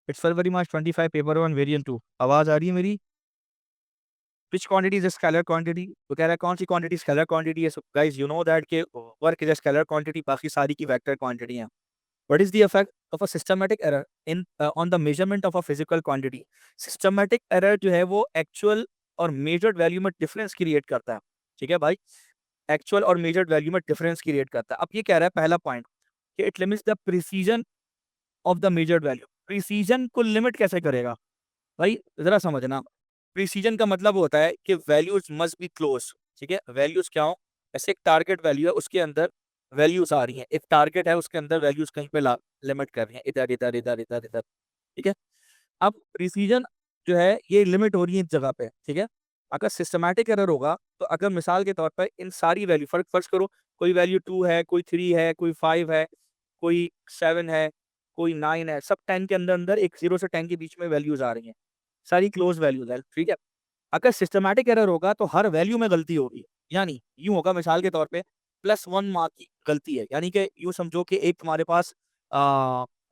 It's February March 25 paper 1 variant 2। आवाज आ रही है मेरी? विच क्वांटिटी इज स्केलर क्वांटिटी? तो कह रहा है कौन सी क्वांटिटी स्केलर क्वांटिटी है। गाइस यू नो दैट के वर्क इज स्केलर क्वांटिटी, बाकी सारी की वेक्टर क्वांटिटी है। What is the effect of a systematic error in on the measurement of a physical quantity? Systematic error जो है वो actual और मेजर्ड वैल्यू में डिफरेंस क्रिएट करता है। ठीक है भाई, एक्चुअल और मेजर्ड वैल्यू में डिफरेंस क्रिएट करता है। अब ये कह रहा है पहला पॉइंट कि it limits the precision of the measured value. Precision को लिमिट कैसे करेगा भाई, जरा समझना। प्रिसीजन का मतलब होता है कि वैल्यूज मस्ट बी क्लोज। ठीक है, वैल्यूज क्या हो, ऐसे एक टारगेट वैल्यू है उसके अंदर वैल्यूज आ रही हैं, एक टारगेट है उसके अंदर वैल्यूज कहीं पे लिमिट कर रही हैं, इधर इधर इधर इधर इधर। ठीक है, अब प्रिसीजन जो है ये लिमिट हो रही है इस जगह पे। ठीक है, अगर सिस्टमैटिक एरर होगा तो अगर मिसाल के तौर पर इन सारी वैल्यू फर्क फर्ज करो, कोई वैल्यू 2 है, कोई 3 है, कोई 5 है, कोई 7 है, कोई 9 है, सब 10 के अंदर अंदर एक 0 से 10 के बीच में वैल्यूज आ रही हैं, सारी क्लोज वैल्यूज है। ठीक है, अगर सिस्टमैटिक एरर होगा तो हर वैल्यू में गलती होगी। यानी यूं होगा, मिसाल के तौर पे +1 मार्क की गलती है, यानी कि यूं समझो कि एक तुम्हारे पास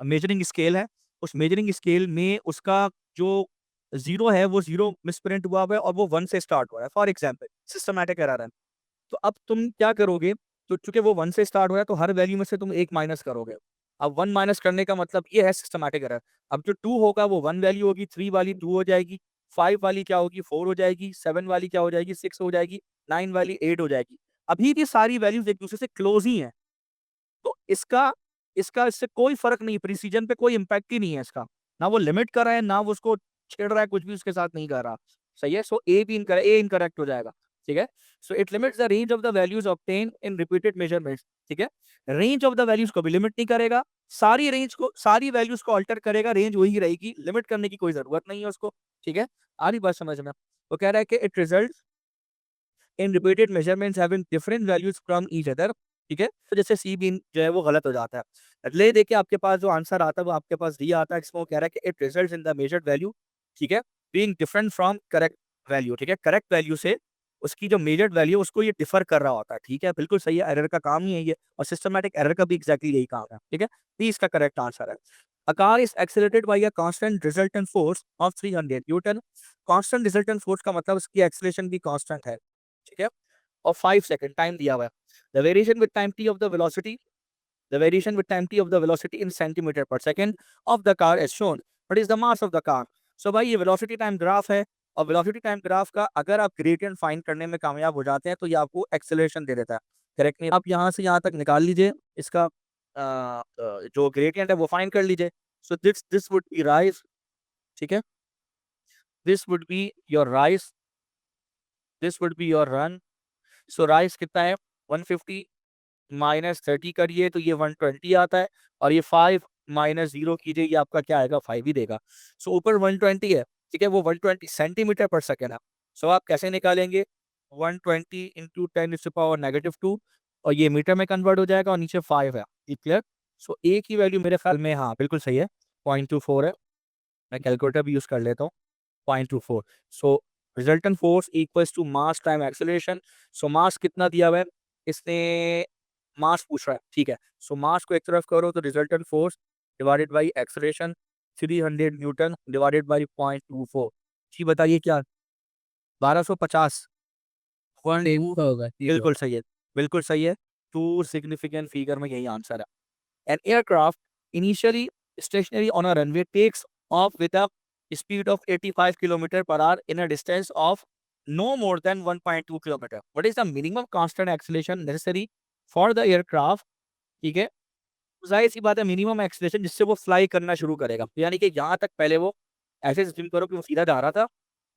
मेजरिंग स्केल है, उस मेजरिंग स्केल में उसका जो जीरो है वो जीरो मिसप्रिंट हुआ हुआ है और वो 1 से स्टार्ट हुआ है, फॉर एग्जाम्पल सिस्टमैटिक एरर है। तो अब तुम क्या करोगे, तो चूंकि वो 1 से स्टार्ट हो रहा है तो हर वैल्यू में से तुम एक माइनस करोगे। अब 1 माइनस करने का मतलब ये है सिस्टमैटिक एरर। अब जो 2 होगा वो 1 वैल्यू होगी, 3 वाली 2 हो जाएगी, 5 वाली क्या होगी 4 हो जाएगी, 7 वाली क्या हो जाएगी 6 हो जाएगी, 9 वाली 8 हो जाएगी। अभी भी सारी वैल्यूज एक दूसरे से क्लोज ही हैं। तो इसका इसका इससे कोई फर्क नहीं, प्रिसीजन पे कोई इम्पैक्ट ही नहीं है इसका। ना वो लिमिट कर रहा है, ना वो उसको छेड़ रहा है, कुछ भी उसके साथ नहीं कर रहा। सही है, सो ए भी इनकरेक्ट हो जाएगा। ठीक है, so it limits the range of the values obtain in repeated measurements. ठीक है, रेंज ऑफ द वैल्यूज को भी लिमिट नहीं करेगा, सारी वैल्यूज को अल्टर करेगा, रेंज वही रहेगी, लिमिट करने की कोई जरूरत नहीं है उसको। ठीक है, आ रही बात समझ में? वो कह रहा है कि it result in repeated measurements having different values from each other. ठीक है, तो जैसे सी बीन जो है वो गलत हो जाता है। ले देखिए आपके पास जो आंसर आता है वो आपके पास डी आता है, इसमें वो कह रहा है कि it results in the measured value. ठीक है, being different from correct value. ठीक है, करेक्ट वैल्यू से उसकी जो मेजर्ड वैल्यू है उसको ये डिफर कर रहा होता है। ठीक है, बिल्कुल सही है, एरर का काम ही है ये, और सिस्टमैटिक एरर का भी एग्जैक्टली यही काम है। ठीक है, डी इसका करेक्ट आंसर है। A car is accelerated by a constant resultant force of 300 Newton. Constant resultant force का मतलब उसकी एक्सेलरेशन भी कांस्टेंट है। ठीक है, और 5 सेकंड टाइम दिया हुआ है। The variation with time T of the velocity, the variation with time t of the velocity in centimeter per second of the car is shown. What is the mass of the car? So भाई ये velocity time graph है, और velocity time graph का अगर आप gradient find करने में कामयाब हो जाते हैं तो ये आपको acceleration दे देता है। करेक्ट नहीं, आप यहाँ से यहाँ तक निकाल लीजिए, इसका जो gradient है वो फाइंड कर लीजिए। So this would be rise। ठीक है, this would be your rise, this would be your run। So rise कितना है 150 -30 करिए तो ये 120 आता है, और ये 5 -0 कीजिए, ये आपका क्या आएगा 5 ही देगा। सो ऊपर 120 है। ठीक है, वो 120 सेंटीमीटर पर सेकेंड है। सो आप कैसे निकालेंगे, 120 इंटू 10⁻², और ये मीटर में कन्वर्ट हो जाएगा, और नीचे 5 है। क्लियर? सो ए की वैल्यू मेरे ख्याल में हाँ बिल्कुल सही है, 0.24 है। मैं कैलकुलेटर भी यूज कर लेता हूँ, 0.24। So resultant force equals to mass time acceleration. So mass कितना दिया हुआ है, इसने मास पूछ रहा है। ठीक है, सो मास को एक तरफ करो तो resultant force divided by acceleration 300 Newton divided by 0.24। जी बताइए क्या 1250 पॉइंट सेम का होगा, ठीक बिल्कुल होगा। सही है, बिल्कुल सही है। टू सिग्निफिकेंट फिगर में यही आंसर है। An aircraft initially stationary on a runway takes off with a speed of 85 km per hour in a distance of no more than 1.2 km. What is the minimum constant acceleration necessary for the aircraft? ठीक है, तो जाहिर सी बात है minimum acceleration जिससे वो fly करना शुरू करेगा। तो यानी कि यहाँ तक पहले वो ऐसे स्विम करो कि वो सीधा जा रहा था,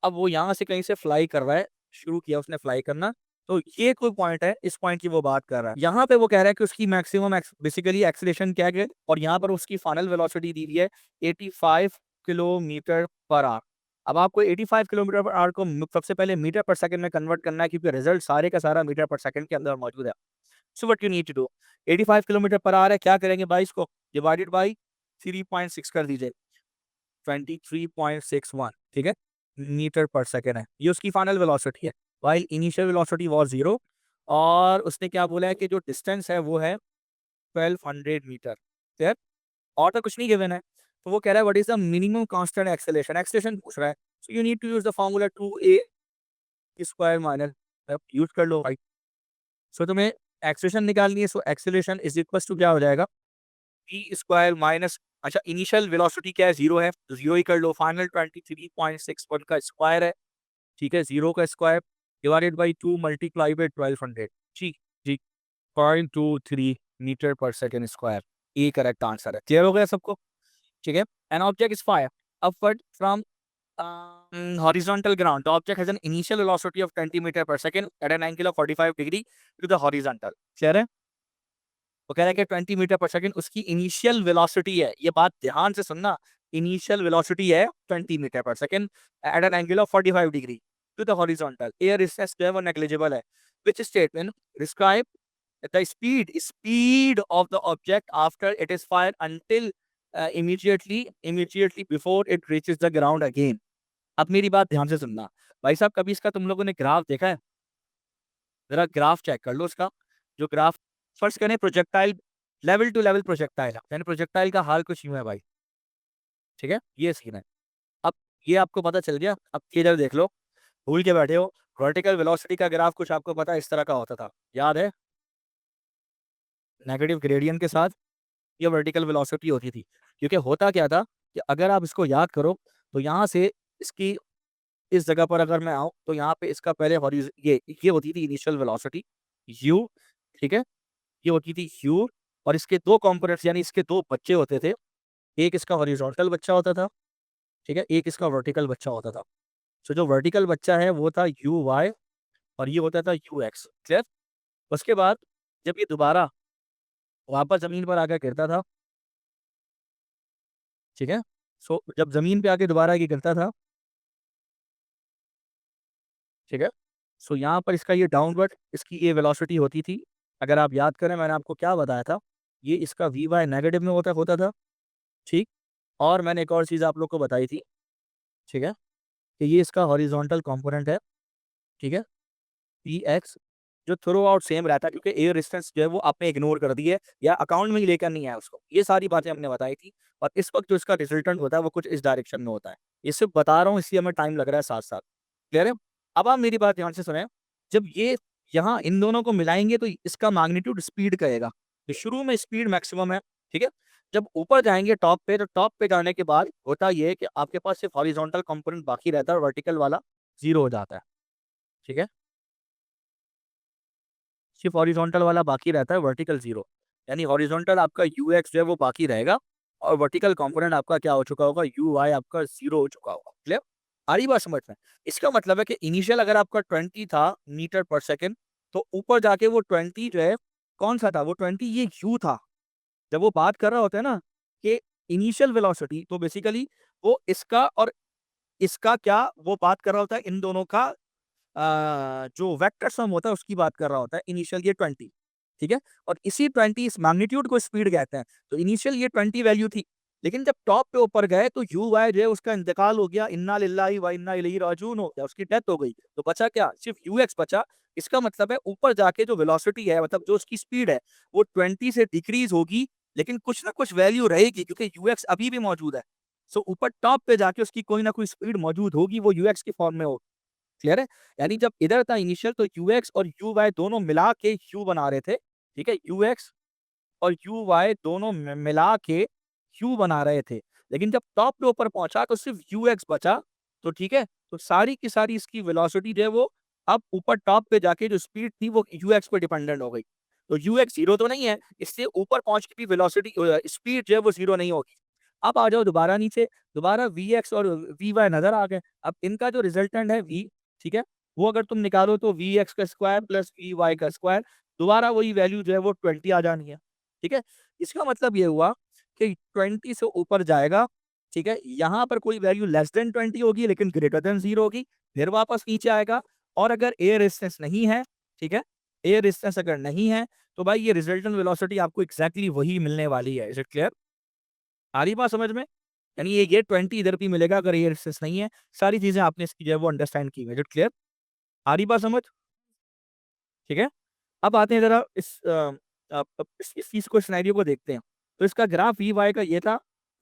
अब वो यहाँ से कहीं से फ्लाई कर रहा है, शुरू किया उसने फ्लाई करना। तो ये कोई पॉइंट है, इस पॉइंट की वो बात कर रहा है। यहाँ पे वो कह रहा है कि उसकी मैक्सिमम बेसिकली एक्सेलरेशन क्या है, और यहाँ पर उसकी फाइनल वेलोसिटी दी हुई है 85 किलोमीटर पर आवर। अब आपको 85 किलोमीटर पर आवर को सबसे पहले मीटर पर सेकंड में कन्वर्ट करना है, क्योंकि रिजल्ट सारे का सारा मीटर पर सेकंड के अंदर मौजूद है। So what you need to do, 85 kilometre per hour है, क्या करेंगे भाई, इसको डिवाइडेड बाई 3.6 कर दीजिए, 23.61। ठीक है, मीटर पर सेकेंड है, ये उसकी फाइनल वेलोसिटी है। वाइल इनिशियल वेलोसिटी वाज 0, और उसने क्या बोला है कि जो डिस्टेंस है वो है 1200 मीटर। क्लियर? और तो कुछ नहीं गिवन है। तो वो कह रहा है what is the minimum constant acceleration, acceleration पूछ रहा है। So you need to use the formula 2a square minus, आप यूज कर लो भाई। सो तुम्हें एक्सेलरेशन निकालनी है, so acceleration is equal to क्या हो जाएगा, v स्क्वायर माइनस, अच्छा इनिशियल वेलोसिटी क्या है, 0 है तो 0 ही कर लो, फाइनल 23.61 का स्क्वायर है, ठीक है, 0 का square divided by 2 multiply by 1200, ठीक ठीक, 0.23 मीटर पर सेकेंड स्क्वायर, ये करेक्ट आंसर है। क्लियर हो गया सबको? ठीक है। An object is fire upward from horizontal ground. The object has an initial velocity of 20 meter per second at an angle of 45 degree to the horizontal. Clear है? वो कह रहा है कि 20 मीटर पर सेकंड उसकी इनिशियल वेलोसिटी है, ये बात ध्यान से सुनना, इनिशियल वेलोसिटी है 20 metre per second at an angle of 45 degree to the horizontal, air distance जो है वो नेग्लिजिबल है, which statement describe the speed of the object after it is fire until immediately before it reaches the ground again. अब मेरी बात ध्यान से सुनना भाई साहब, कभी इसका तुम लोगों ने ग्राफ देखा है? जरा ग्राफ चेक कर लो इसका, जो ग्राफ फर्स्ट करें projectile, level to level projectile है, यानी प्रोजेक्टाइल का हाल कुछ यूं है भाई, ठीक है, ये सीन है। अब ये आपको पता चल गया, अब इधर देख लो, भूल के बैठे हो, वर्टिकल वेलोसिटी का ग्राफ कुछ आपको पता है इस तरह का होता था, याद है? नेगेटिव ग्रेडियंट के साथ ये वर्टिकल वेलोसिटी होती थी, क्योंकि होता क्या था कि अगर आप इसको याद करो तो यहाँ से इसकी इस जगह पर अगर मैं आऊँ तो यहाँ पे इसका पहले ये होती थी इनिशियल वेलोसिटी u, ठीक है, ये होती थी u, और इसके दो कंपोनेंट्स यानी इसके दो बच्चे होते थे, एक इसका हॉरिजॉन्टल बच्चा होता था, ठीक है, एक इसका वर्टिकल बच्चा होता था। सो जो वर्टिकल बच्चा है वो था यू वाई और ये होता था यू एक्स। क्लियर? उसके बाद जब ये दोबारा वापस जमीन पर आकर गिरता था, ठीक है, सो जब जमीन पे आके दोबारा ये गिरता था, ठीक है, सो यहाँ पर इसका ये डाउनवर्ड इसकी ये वेलोसिटी होती थी। अगर आप याद करें मैंने आपको क्या बताया था, ये इसका वी वाई नेगेटिव में होता होता था, ठीक, और मैंने एक और चीज़ आप लोग को बताई थी, ठीक है, कि ये इसका हॉरिजॉन्टल कंपोनेंट है, ठीक है, पी एक्स, जो थ्रू आउट सेम रहता है, क्योंकि एयर डिस्टेंस जो है वो आपने इग्नोर कर दी है या अकाउंट में ही लेकर नहीं आया उसको, ये सारी बातें हमने बताई थी। और इस वक्त जो इसका रिजल्टेंट होता है वो कुछ इस डायरेक्शन में होता है, ये सिर्फ बता रहा हूँ इसलिए हमें टाइम लग रहा है साथ साथ। क्लियर है? अब आप मेरी बात ध्यान से सुने, जब ये यहाँ इन दोनों को मिलाएंगे तो इसका मैग्नीट्यूड स्पीड कहेगा, तो शुरू में स्पीड मैक्सिमम है, ठीक है, जब ऊपर जाएंगे टॉप पे, तो टॉप पे जाने के बाद होता ये है कि आपके पास सिर्फ हॉरिजॉन्टल कंपोनेंट बाकी रहता है और वर्टिकल वाला जीरो हो जाता है, ठीक है, सिर्फ हॉरिजॉन्टल वाला बाकी रहता है, वर्टिकल जीरो, यानी हॉरिजॉन्टल आपका यू एक्स जो है वो बाकी रहेगा और वर्टिकल कंपोनेंट आपका क्या हो चुका होगा, यू वाई आपका जीरो हो चुका होगा। क्लियर? आ रही बात समझ में? इसका मतलब है कि इनिशियल अगर आपका 20 था मीटर पर सेकेंड, तो ऊपर जाके वो 20 जो है कौन सा था, वो 20 ये यू था। जब वो बात कर रहा होता है ना कि इनिशियल वेलोसिटी, तो बेसिकली वो इसका और इसका क्या वो बात कर रहा होता है, इन दोनों का जो वेक्टर सम होता है उसकी बात कर रहा होता है। इनिशियल ये 20, ठीक है, और इसी 20 इस मैग्नीट्यूड को स्पीड कहते हैं। तो इनिशियल ये 20 वैल्यू थी, लेकिन जब टॉप पे ऊपर गए तो यू वाई जो है उसका इंतकाल हो गया, इन्ना लिल्लाहि व इन्ना इलैहि राजिऊन हो गया, उसकी डेथ हो गई, तो बचा क्या, सिर्फ यू एक्स बचा। इसका मतलब है ऊपर जाके जो वेलोसिटी है, मतलब जो उसकी स्पीड है, वो 20 से डिक्रीज होगी, लेकिन कुछ ना कुछ वैल्यू रहेगी क्योंकि यू एक्स अभी भी मौजूद है। सो ऊपर टॉप पे जाके उसकी कोई ना कोई स्पीड मौजूद होगी, वो यू एक्स की फॉर्म में होगी। क्लियर है? यानी जब इधर था इनिशियल तो यू एक्स और यू वाई दोनों मिला के यू बना रहे थे, ठीक है, यू एक्स और यू वाई दोनों मिला के यू बना रहे थे, लेकिन जब टॉप पे ऊपर पहुंचा तो सिर्फ यू एक्स बचा, तो ठीक है, तो सारी की सारी इसकी वेलोसिटी जो है वो अब ऊपर टॉप पे जाके जो स्पीड थी वो यू एक्स पे डिपेंडेंट हो गई। तो यू एक्स जीरो तो नहीं है, इससे ऊपर पहुंच के भी वेलोसिटी स्पीड जो है वो जीरो नहीं होगी। अब आ जाओ दोबारा नीचे, दोबारा वी एक्स और वी वाई नजर आ गए। अब इनका जो रिजल्टेंट है वी, ठीक है, वो अगर तुम निकालो तो वी एक्स का स्क्वायर प्लस वी वाई का स्क्वायर, दोबारा वही वैल्यू जो है वो 20 आ जानी है, ठीक है। इसका मतलब ये हुआ कि 20 से ऊपर जाएगा, ठीक है, यहाँ पर कोई वैल्यू लेस देन 20 होगी लेकिन ग्रेटर देन 0 होगी, फिर वापस नीचे आएगा। और अगर एयर रेजिस्टेंस नहीं है, ठीक है, एयर रेजिस्टेंस अगर नहीं है तो भाई ये रिजल्टेंट वेलोसिटी आपको एग्जैक्टली वही मिलने वाली है। Is it clear? आ रही बात समझ में? यानी ये 20 इधर भी मिलेगा अगर एयर रेजिस्टेंस नहीं है। सारी चीजें आपने इसकी जो है वो अंडरस्टैंड की है। Is it clear? आ रही बात समझ? ठीक है। अब आते हैं ज़रा इस चीज़ को सिनेरियो को देखते हैं। तो इसका ग्राफ वी वाई का ये था,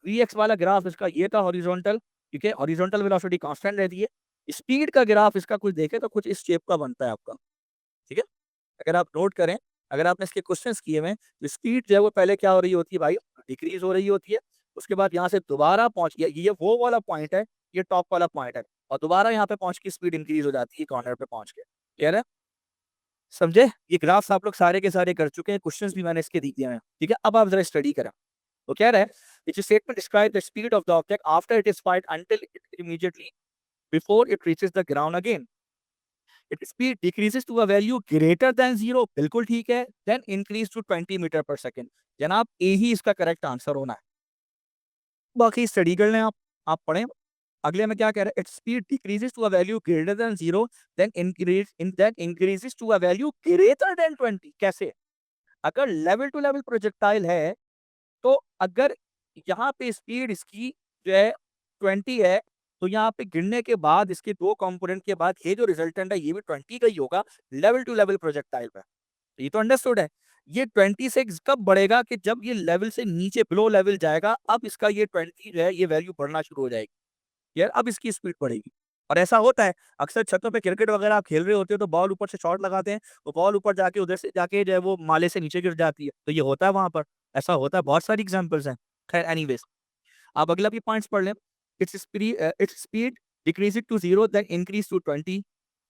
Vx वाला ग्राफ इसका ये था हॉरिजॉन्टल, ठीक है, हॉरिजॉन्टल वेलोसिटी कांस्टेंट रहती है। स्पीड का ग्राफ इसका कुछ देखें तो कुछ इस शेप का बनता है आपका, ठीक है। अगर आप नोट करें, अगर आपने इसके क्वेश्चंस किए हुए हैं, तो स्पीड जो है वो पहले क्या हो रही होती है भाई, डिक्रीज हो रही होती है। उसके बाद यहाँ से दोबारा पहुंच गया, ये वो वाला पॉइंट है, ये टॉप वाला पॉइंट है, और दोबारा यहाँ पे पहुंच के स्पीड इंक्रीज हो जाती है कॉर्नर पे पहुंच के। क्लियर है? समझे? ये ग्राफ्स आप लोग सारे के सारे कर चुके हैं, क्वेश्चंस भी मैंने इसके दिए हैं, ठीक है। अब आप जरा स्टडी करें। वो कह रहा है it statement describe the speed of the object after it is fight until it immediately before it reaches the ground again. It speed decreases to a value greater than 0, बिल्कुल ठीक है, then increase to 20 metre per second. जनाब ए ही इसका correct answer होना है। बाकी study कर लें आप पढ़ें। अगले में क्या कह रहा है, its speed decreases to a value greater than 0, then increases to a value greater than 20। कैसे? अगर लेवल टू लेवल प्रोजेक्टाइल है, तो अगर यहाँ पे स्पीड इसकी जो है 20 है, तो यहाँ पे गिरने के बाद इसके दो कंपोनेंट के बाद ये जो रिजल्टेंट है ये भी 20 का ही होगा लेवल टू लेवल प्रोजेक्टाइल पे। तो ये तो अंडरस्टूड है। ये 20 से कब बढ़ेगा कि जब ये लेवल से नीचे बिलो लेवल जाएगा, अब इसका ये 20 जो है ये वैल्यू बढ़ना शुरू हो जाएगी। यार अब इसकी स्पीड बढ़ेगी। और ऐसा होता है अक्सर छतों पे क्रिकेट वगैरह आप खेल रहे होते हो तो बॉल ऊपर से शॉट लगाते हैं, तो बॉल ऊपर जाके उधर से जाके जो है वो माले से नीचे गिर जाती है, तो ये होता है वहां पर, ऐसा होता है, बहुत सारी एग्जांपल्स हैं। खैर एनीवेज, आप अगला भी पॉइंट्स पढ़ लें। Its speed decreasing to 0 then increase to 20।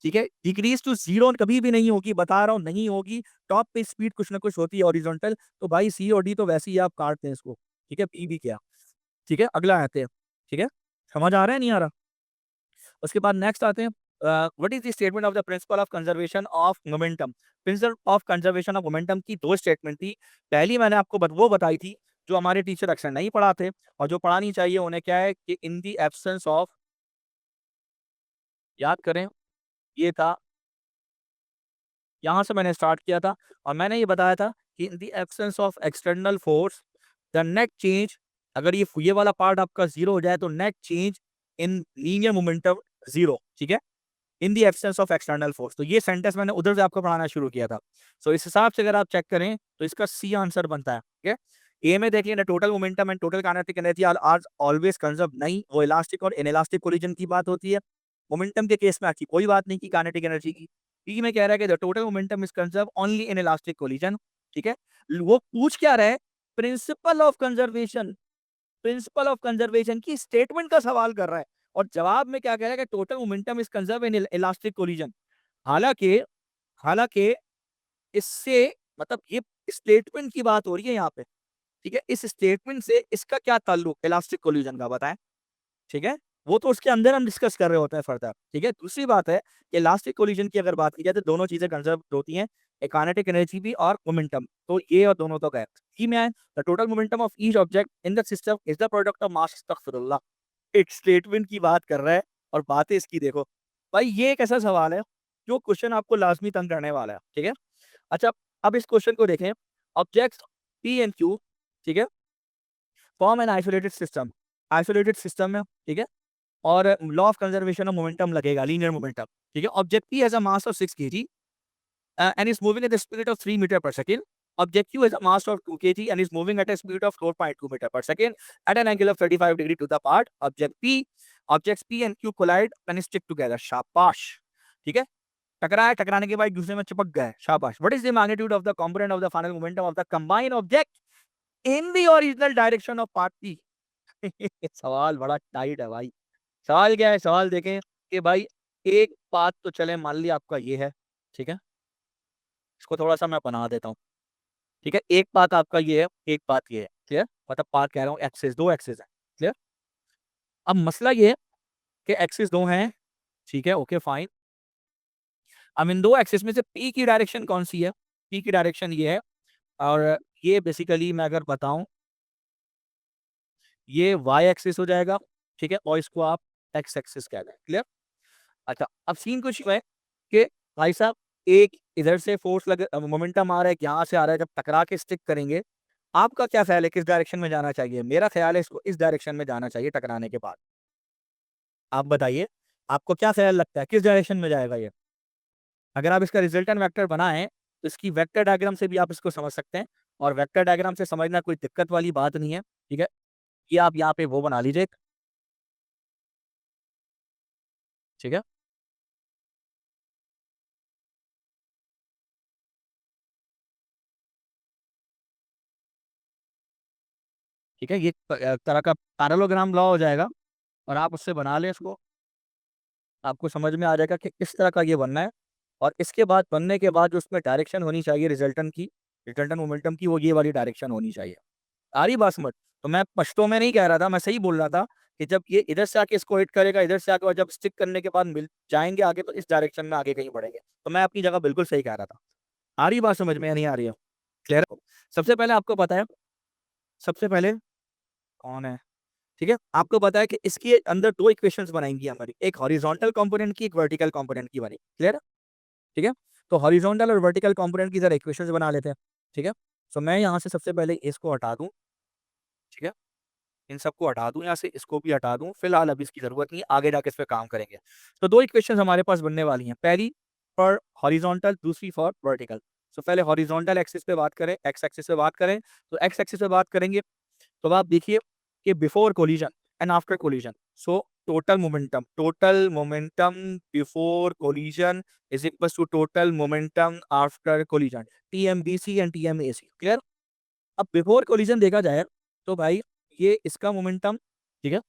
ठीक है, डिक्रीज टू 0 कभी भी नहीं होगी, बता रहा हूँ नहीं होगी। टॉप पे स्पीड कुछ ना कुछ होती है हॉरिजॉन्टल, तो भाई सी और डी तो वैसे ही आप काटते हैं इसको, ठीक है, बी भी क्या। ठीक है, अगला आते हैं। ठीक है, समझ आ रहा है नहीं आ रहा? उसके बाद नेक्स्ट आते हैं, what is the statement of the principle of conservation of momentum. Principle of conservation of momentum की दो स्टेटमेंट थी। पहली मैंने आपको वो बताई थी जो हमारे टीचर अक्सर नहीं पढ़ाते और जो पढ़ानी चाहिए उन्हें, क्या है कि इन दी एब्सेंस ऑफ, याद करें, ये था, यहाँ से मैंने स्टार्ट किया था और मैंने ये बताया था कि in the absence of external force the net change, अगर ये वाला पार्ट आपका जीरो हो जाए तो net change in linear momentum zero. ठीक है, in the absence of external force, तो ये सेंटेंस मैंने उधर से आपको पढ़ाना शुरू किया था। सो इस हिसाब से अगर आप चेक करें तो इसका सी आंसर बनता है। ठीक है, ए में देखिए ना, total momentum and total kinetic energy are always conserve, नहीं, वो इलास्टिक और इनइलास्टिक कोलिजन की बात होती है। मोमेंटम के केस में आपकी कोई बात नहीं की काइनेटिक एनर्जी की। बी में कह रहा है कि the total momentum is conserve only in elastic collision. ठीक है, वो पूछ क्या रहा है, principle of conservation, principle of conservation की स्टेटमेंट का सवाल कर रहा है और जवाब में क्या कह रहा है कि total momentum is conserve in elastic collision. हालांकि हालांकि इससे मतलब ये स्टेटमेंट की बात हो रही है यहाँ पे। ठीक है, इस स्टेटमेंट से इसका क्या ताल्लुक इलास्टिक कोलिजन का, बताएं। ठीक है, वो तो उसके अंदर हम डिस्कस कर रहे होते हैं फर्दर। ठीक है, दूसरी बात है कि इलास्टिक कोलिजन की अगर बात की जाए तो दोनों चीजें कंजर्व होती हैं, काइनेटिक एनर्जी भी और मोमेंटम, तो ये और दोनों तो गए। ही में the total momentum of each object in the system is the product of mass, अस्तगफिरुल्लाह। एक स्टेटमेंट की बात कर रहा है और बातें इसकी देखो। भाई ये एक ऐसा सवाल है जो क्वेश्चन आपको लाजमी तंग करने वाला है। ठीक है, अच्छा, अब इस क्वेश्चन को देखें। ऑब्जेक्ट्स पी एंड क्यू, ठीक है, form an isolated system, isolated system है, ठीक है, और law of conservation of momentum लगेगा, लीनियर मोमेंटम। ठीक है, object P has a mass of 6 kg and is moving at the speed of 3 meter per second. Object Q has a mass of 2 kg and is moving at a speed of 4.2 meter per second at an angle of 35 degree to the part. Objects P and Q collide when stick together. शाबाश। ठीक है, टकराए, टकराने के बाद एक दूसरे में चिपक गए, शाबाश। What is the magnitude of the component of the final momentum of the combined object in the original direction of part P? सवाल बड़ा टाइट है भाई। सवाल क्या है, सवाल देखें कि भाई एक बात तो चले मान लिया आपका ये है, ठीक है, इसको थोड़ा-सा मैं बना देता हूँ। ठीक है, एक बात आपका ये है, एक बात ये है, क्लियर? मतलब पार्ट कह रहा हूँ, एक्सिस, 2 एक्सिस है, क्लियर? अब मसला ये है कि एक्सिस 2 हैं, ठीक है, ओके फाइन। अब इन 2 एक्सिस में से पी की डायरेक्शन कौन-सी है? पी की डायरेक्शन ये है और ये बेसिकली मैं अगर बताऊँ, ये वाई एक्सिस हो जाएगा, ठीक है? और इसको आप एक्स एक्सिस कह दें, क्लियर? अच्छा, अब सीन कुछ यूँ है कि भाई साहब एक इधर से फोर्स मोमेंटम आ रहा है, यहाँ से आ रहा है, जब टकरा के स्टिक करेंगे, आपका क्या ख्याल है किस डायरेक्शन में जाना चाहिए? मेरा ख्याल है इसको इस डायरेक्शन में जाना चाहिए टकराने के बाद। आप बताइए, आपको क्या ख्याल लगता है किस डायरेक्शन में जाएगा ये? अगर आप इसका रिजल्टेंट वेक्टर बनाएँ, तो इसकी वेक्टर डायग्राम से भी आप इसको समझ सकते हैं और वेक्टर डायग्राम से समझना कोई दिक्कत वाली बात नहीं है, ठीक है? ये आप यहाँ पे वो बना लीजिए, ठीक है? ठीक है? ये तरह का पैरेललोग्राम लॉ हो जाएगा और आप उससे बना लें इसको, आपको समझ में आ जाएगा कि किस तरह का ये बनना है। और इसके बाद बनने के बाद जो उसमें डायरेक्शन होनी चाहिए रिजल्टेंट मोमेंटम की, वो ये वाली डायरेक्शन होनी चाहिए। आ रही बात समझ? तो मैं पश्तो में नहीं कह रहा था, मैं सही बोल रहा था कि जब ये इधर से आके इसको हिट करेगा, इधर से आके और जब स्टिक करने के बाद मिल जाएँगे आगे, तो इस डायरेक्शन में आगे कहीं बढ़ेंगे। तो मैं अपनी जगह बिल्कुल सही कह रहा था। आ रही बात समझ में या नहीं आ रही है? क्लियर है? सबसे पहले आपको पता है, सबसे पहले कौन है? ठीक है? आपको पता है कि इसके अंदर 2 इक्वेशंस बनाएँगी हमारी, एक हॉरिज़ॉन्टल कंपोनेंट की, एक वर्टिकल कंपोनेंट की बनी। क्लियर है? ठीक है? तो हॉरिज़ॉन्टल और वर्टिकल कंपोनेंट की ज़रा इक्वेशंस बना लेते हैं। ठीक है? सो मैं यहाँ से सबसे पहले इसको हटा दूँ, ठीक है? इन सबको हटा दूँ यहाँ से, इसको भी हटा दूँ, फिलहाल अभी इसकी ज़रूरत नहीं है, आगे जाके इस पे काम करेंगे। तो 2 इक्वेशंस हमारे पास बनने वाली हैं, पहली फॉर हॉरिज़ॉन्टल, दूसरी फॉर वर्टिकल। सो पहले हॉरिज़ॉन्टल एक्सिस पे बात करें, एक्स एक्सिस पे बात करें, तो एक्स एक्सिस पे बात करेंगे, तो अब आप देखिए कि before collision and after collision, so total momentum before collision is equals to total momentum after collision, TMBC and TMAC. Clear? अब बिफोर कोलिजन देखा जाए तो भाई ये इसका मोमेंटम, ठीक है?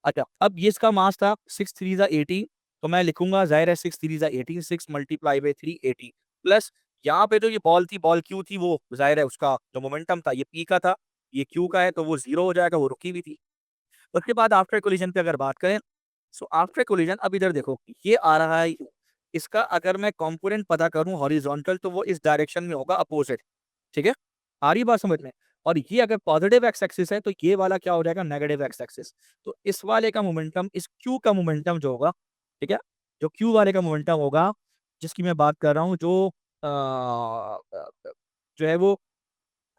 अच्छा, अब ये इसका मास था 6 3 ज़ा 18, तो मैं लिखूंगा ज़ाहिर है 6 3 ज़ा 18, 6 मल्टीप्लाई बाई 3 80 प्लस यहाँ पे जो ये बॉल थी, बॉल क्यू थी, वो ज़ाहिर है उसका जो मोमेंटम था ये पी का था, ये क्यू का है तो वो 0 हो जाएगा, वो रुकी हुई थी। उसके बाद आफ्टर कोलिजन पे अगर बात करें, सो आफ्टर कोलिजन अब इधर देखो, ये आ रहा है U, इसका अगर मैं कंपोनेंट पता करूं हॉरिजॉन्टल, तो वो इस डायरेक्शन में होगा, अपोजिट। ठीक है? आ रही बात समझ में? और ये अगर पॉजिटिव एक्स एक्सिस है तो ये वाला क्या हो जाएगा, नेगेटिव एक्स एक्सिस। तो इस वाले का मोमेंटम, इस क्यू का मोमेंटम जो होगा, ठीक है, जो क्यू वाले का मोमेंटम होगा, जिसकी मैं बात कर रहा हूँ, जो है वो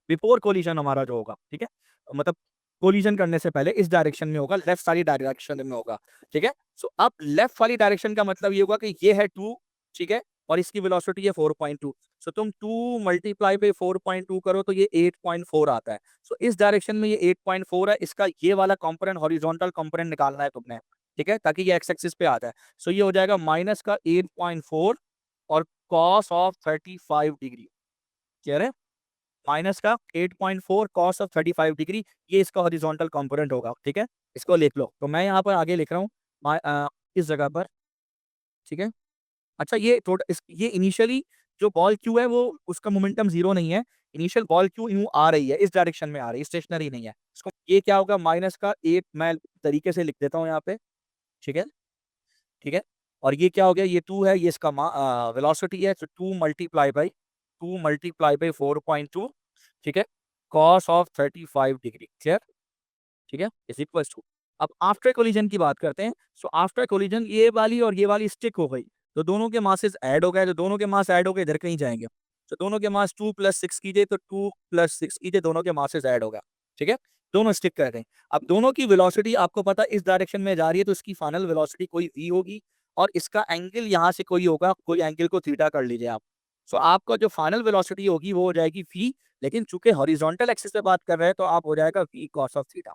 बिफोर कोलिजन हमारा जो होगा, ठीक है, मतलब कोलिजन करने से पहले इस डायरेक्शन में होगा, लेफ्ट वाली डायरेक्शन में होगा। ठीक है? सो अब लेफ्ट वाली डायरेक्शन का मतलब ये होगा कि ये है 2, ठीक है, और इसकी वेलोसिटी है 4.2। सो तुम 2 मल्टीप्लाई पे 4.2 करो तो ये 8.4 आता है। सो इस डायरेक्शन में ये 8.4 है, इसका ये वाला कंपोनेंट, हॉरिजॉन्टल कंपोनेंट निकालना है तुमने। ठीक है? ताकि ये एक्स एक्सिस पे आता है। सो ये हो जाएगा माइनस का 8.4 और कॉस ऑफ 35 डिग्री। क्लियर है? माइनस का 8.4 कॉस ऑफ 35 डिग्री, ये इसका हॉरिजॉन्टल कंपोनेंट होगा। ठीक है? इसको लिख लो। तो मैं यहाँ पर आगे लिख रहा हूँ, इस जगह पर, ठीक है? अच्छा, ये ये इनिशियली जो बॉल क्यू है वो उसका मोमेंटम 0 नहीं है। इनिशियल बॉल क्यू यूँ आ रही है, इस डायरेक्शन में आ रही है, स्टेशनरी नहीं है। इसको ये क्या होगा, माइनस का 8, मैं तरीके से लिख देता हूँ यहाँ पे। ठीक है? ठीक है? और ये क्या हो गया, ये 2 है, ये इसका वेलोसिटी है, तो 2 मल्टीप्लाई बाई 4.2, ठीक है? Cos of 35 degree. क्लियर? ठीक है? इज इक्वल्स टू, अब आफ्टर कोलिजन की बात करते हैं। सो आफ्टर कोलिजन ये वाली और ये वाली स्टिक हो गई, तो दोनों के मासेस ऐड हो गए, तो दोनों के मास ऐड हो गए, इधर कहीं जाएंगे, तो दोनों के मास 2 + 6 कीजिए, तो 2 + 6 कीजिए, दोनों के मासेस ऐड हो गया। ठीक है? दोनों स्टिक कर रहे हैं। अब दोनों की वेलोसिटी आपको पता है इस डायरेक्शन में जा रही है, तो इसकी फाइनल वेलोसिटी कोई v होगी, और इसका एंगल यहाँ से कोई होगा, कोई एंगल को थीटा कर लीजिए आप। सो आपका जो फाइनल वेलोसिटी होगी वो हो जाएगी v, लेकिन चूंकि हॉरिजॉन्टल एक्सिस पे बात कर रहे हैं तो आप हो जाएगा v cos ऑफ थीटा।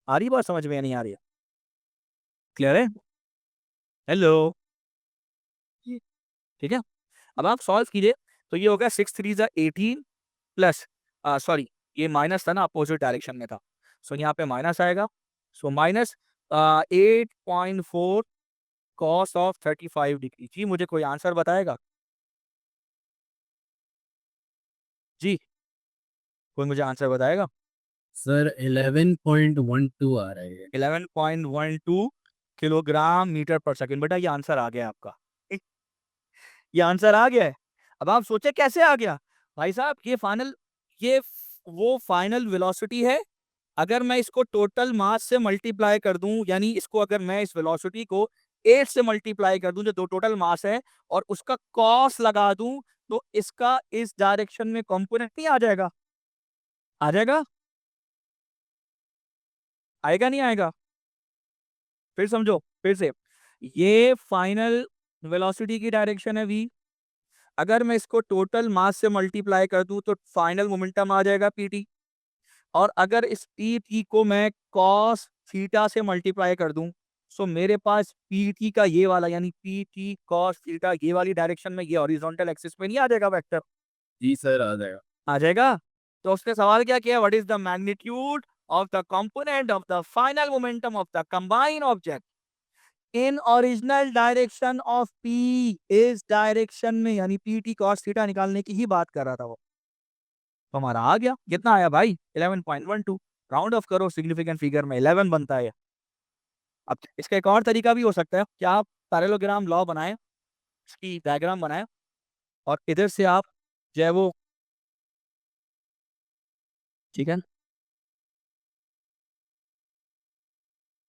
आ रही बात समझ में या नहीं आ रही है? क्लियर है? हेलो? जी। ठीक है? अब आप सॉल्व कीजिए, तो ये हो गया 6 3 ज़ा 18 प्लस, सॉरी, ये माइनस था ना, अपोजिट डायरेक्शन में था। सो यहाँ पे माइनस आएगा। So minus 8.4 cos of 35 degree. जी, मुझे कोई आंसर बताएगा? जी, कोई मुझे आंसर बताएगा? सर 11.12 आ रहा है। 11.12 किलोग्राम मीटर पर सेकंड। बेटा ये आंसर आ गया आपका। ये आंसर आ गया है। अब आप सोचे कैसे आ गया? भाई साहब वो फाइनल वेलोसिटी है। अगर मैं इसको टोटल मास से मल्टीप्लाई कर दूं, यानी इसको अगर मैं इस वेलोसिटी को 8 से मल्टीप्लाई कर दूं, जो दो टोटल मास है, और उसका कॉस लगा दूं, तो इसका इस डायरेक्शन में कंपोनेंट नहीं आ जाएगा? आ जाएगा? आएगा नहीं आएगा? फिर समझो, फिर से। ये फाइनल वेलोसिटी की डायरेक्शन है v। अगर मैं इसको टोटल मास से मल्टीप्लाई कर दूं तो फाइनल मोमेंटम आ जाएगा pt। और अगर इस पी टी को मैं कॉस थीटा से मल्टीप्लाई कर दूं, सो मेरे पास पी टी का ये वाला यानी पी टी कॉस थीटा ये वाली डायरेक्शन में ये हॉरिजॉन्टल एक्सिस में नहीं आ जाएगा वेक्टर? जी सर, आ जाएगा। आ जाएगा। तो उसने सवाल क्या किया, what is the magnitude of the component of the final momentum of the combined object in original direction of P, इस डायरेक्शन में, यानी पी टी कॉस थीटा निकालने की ही बात कर रहा था वो। तो हमारा आ गया, कितना आया भाई? 11.12। राउंड ऑफ करो, सिग्निफिकेंट फिगर में 11 बनता है। अब इसका एक और तरीका भी हो सकता है कि आप पैरेललोग्राम लॉ बनाएं, इसकी डायग्राम बनाएं, और इधर से आप जो है वो, ठीक है,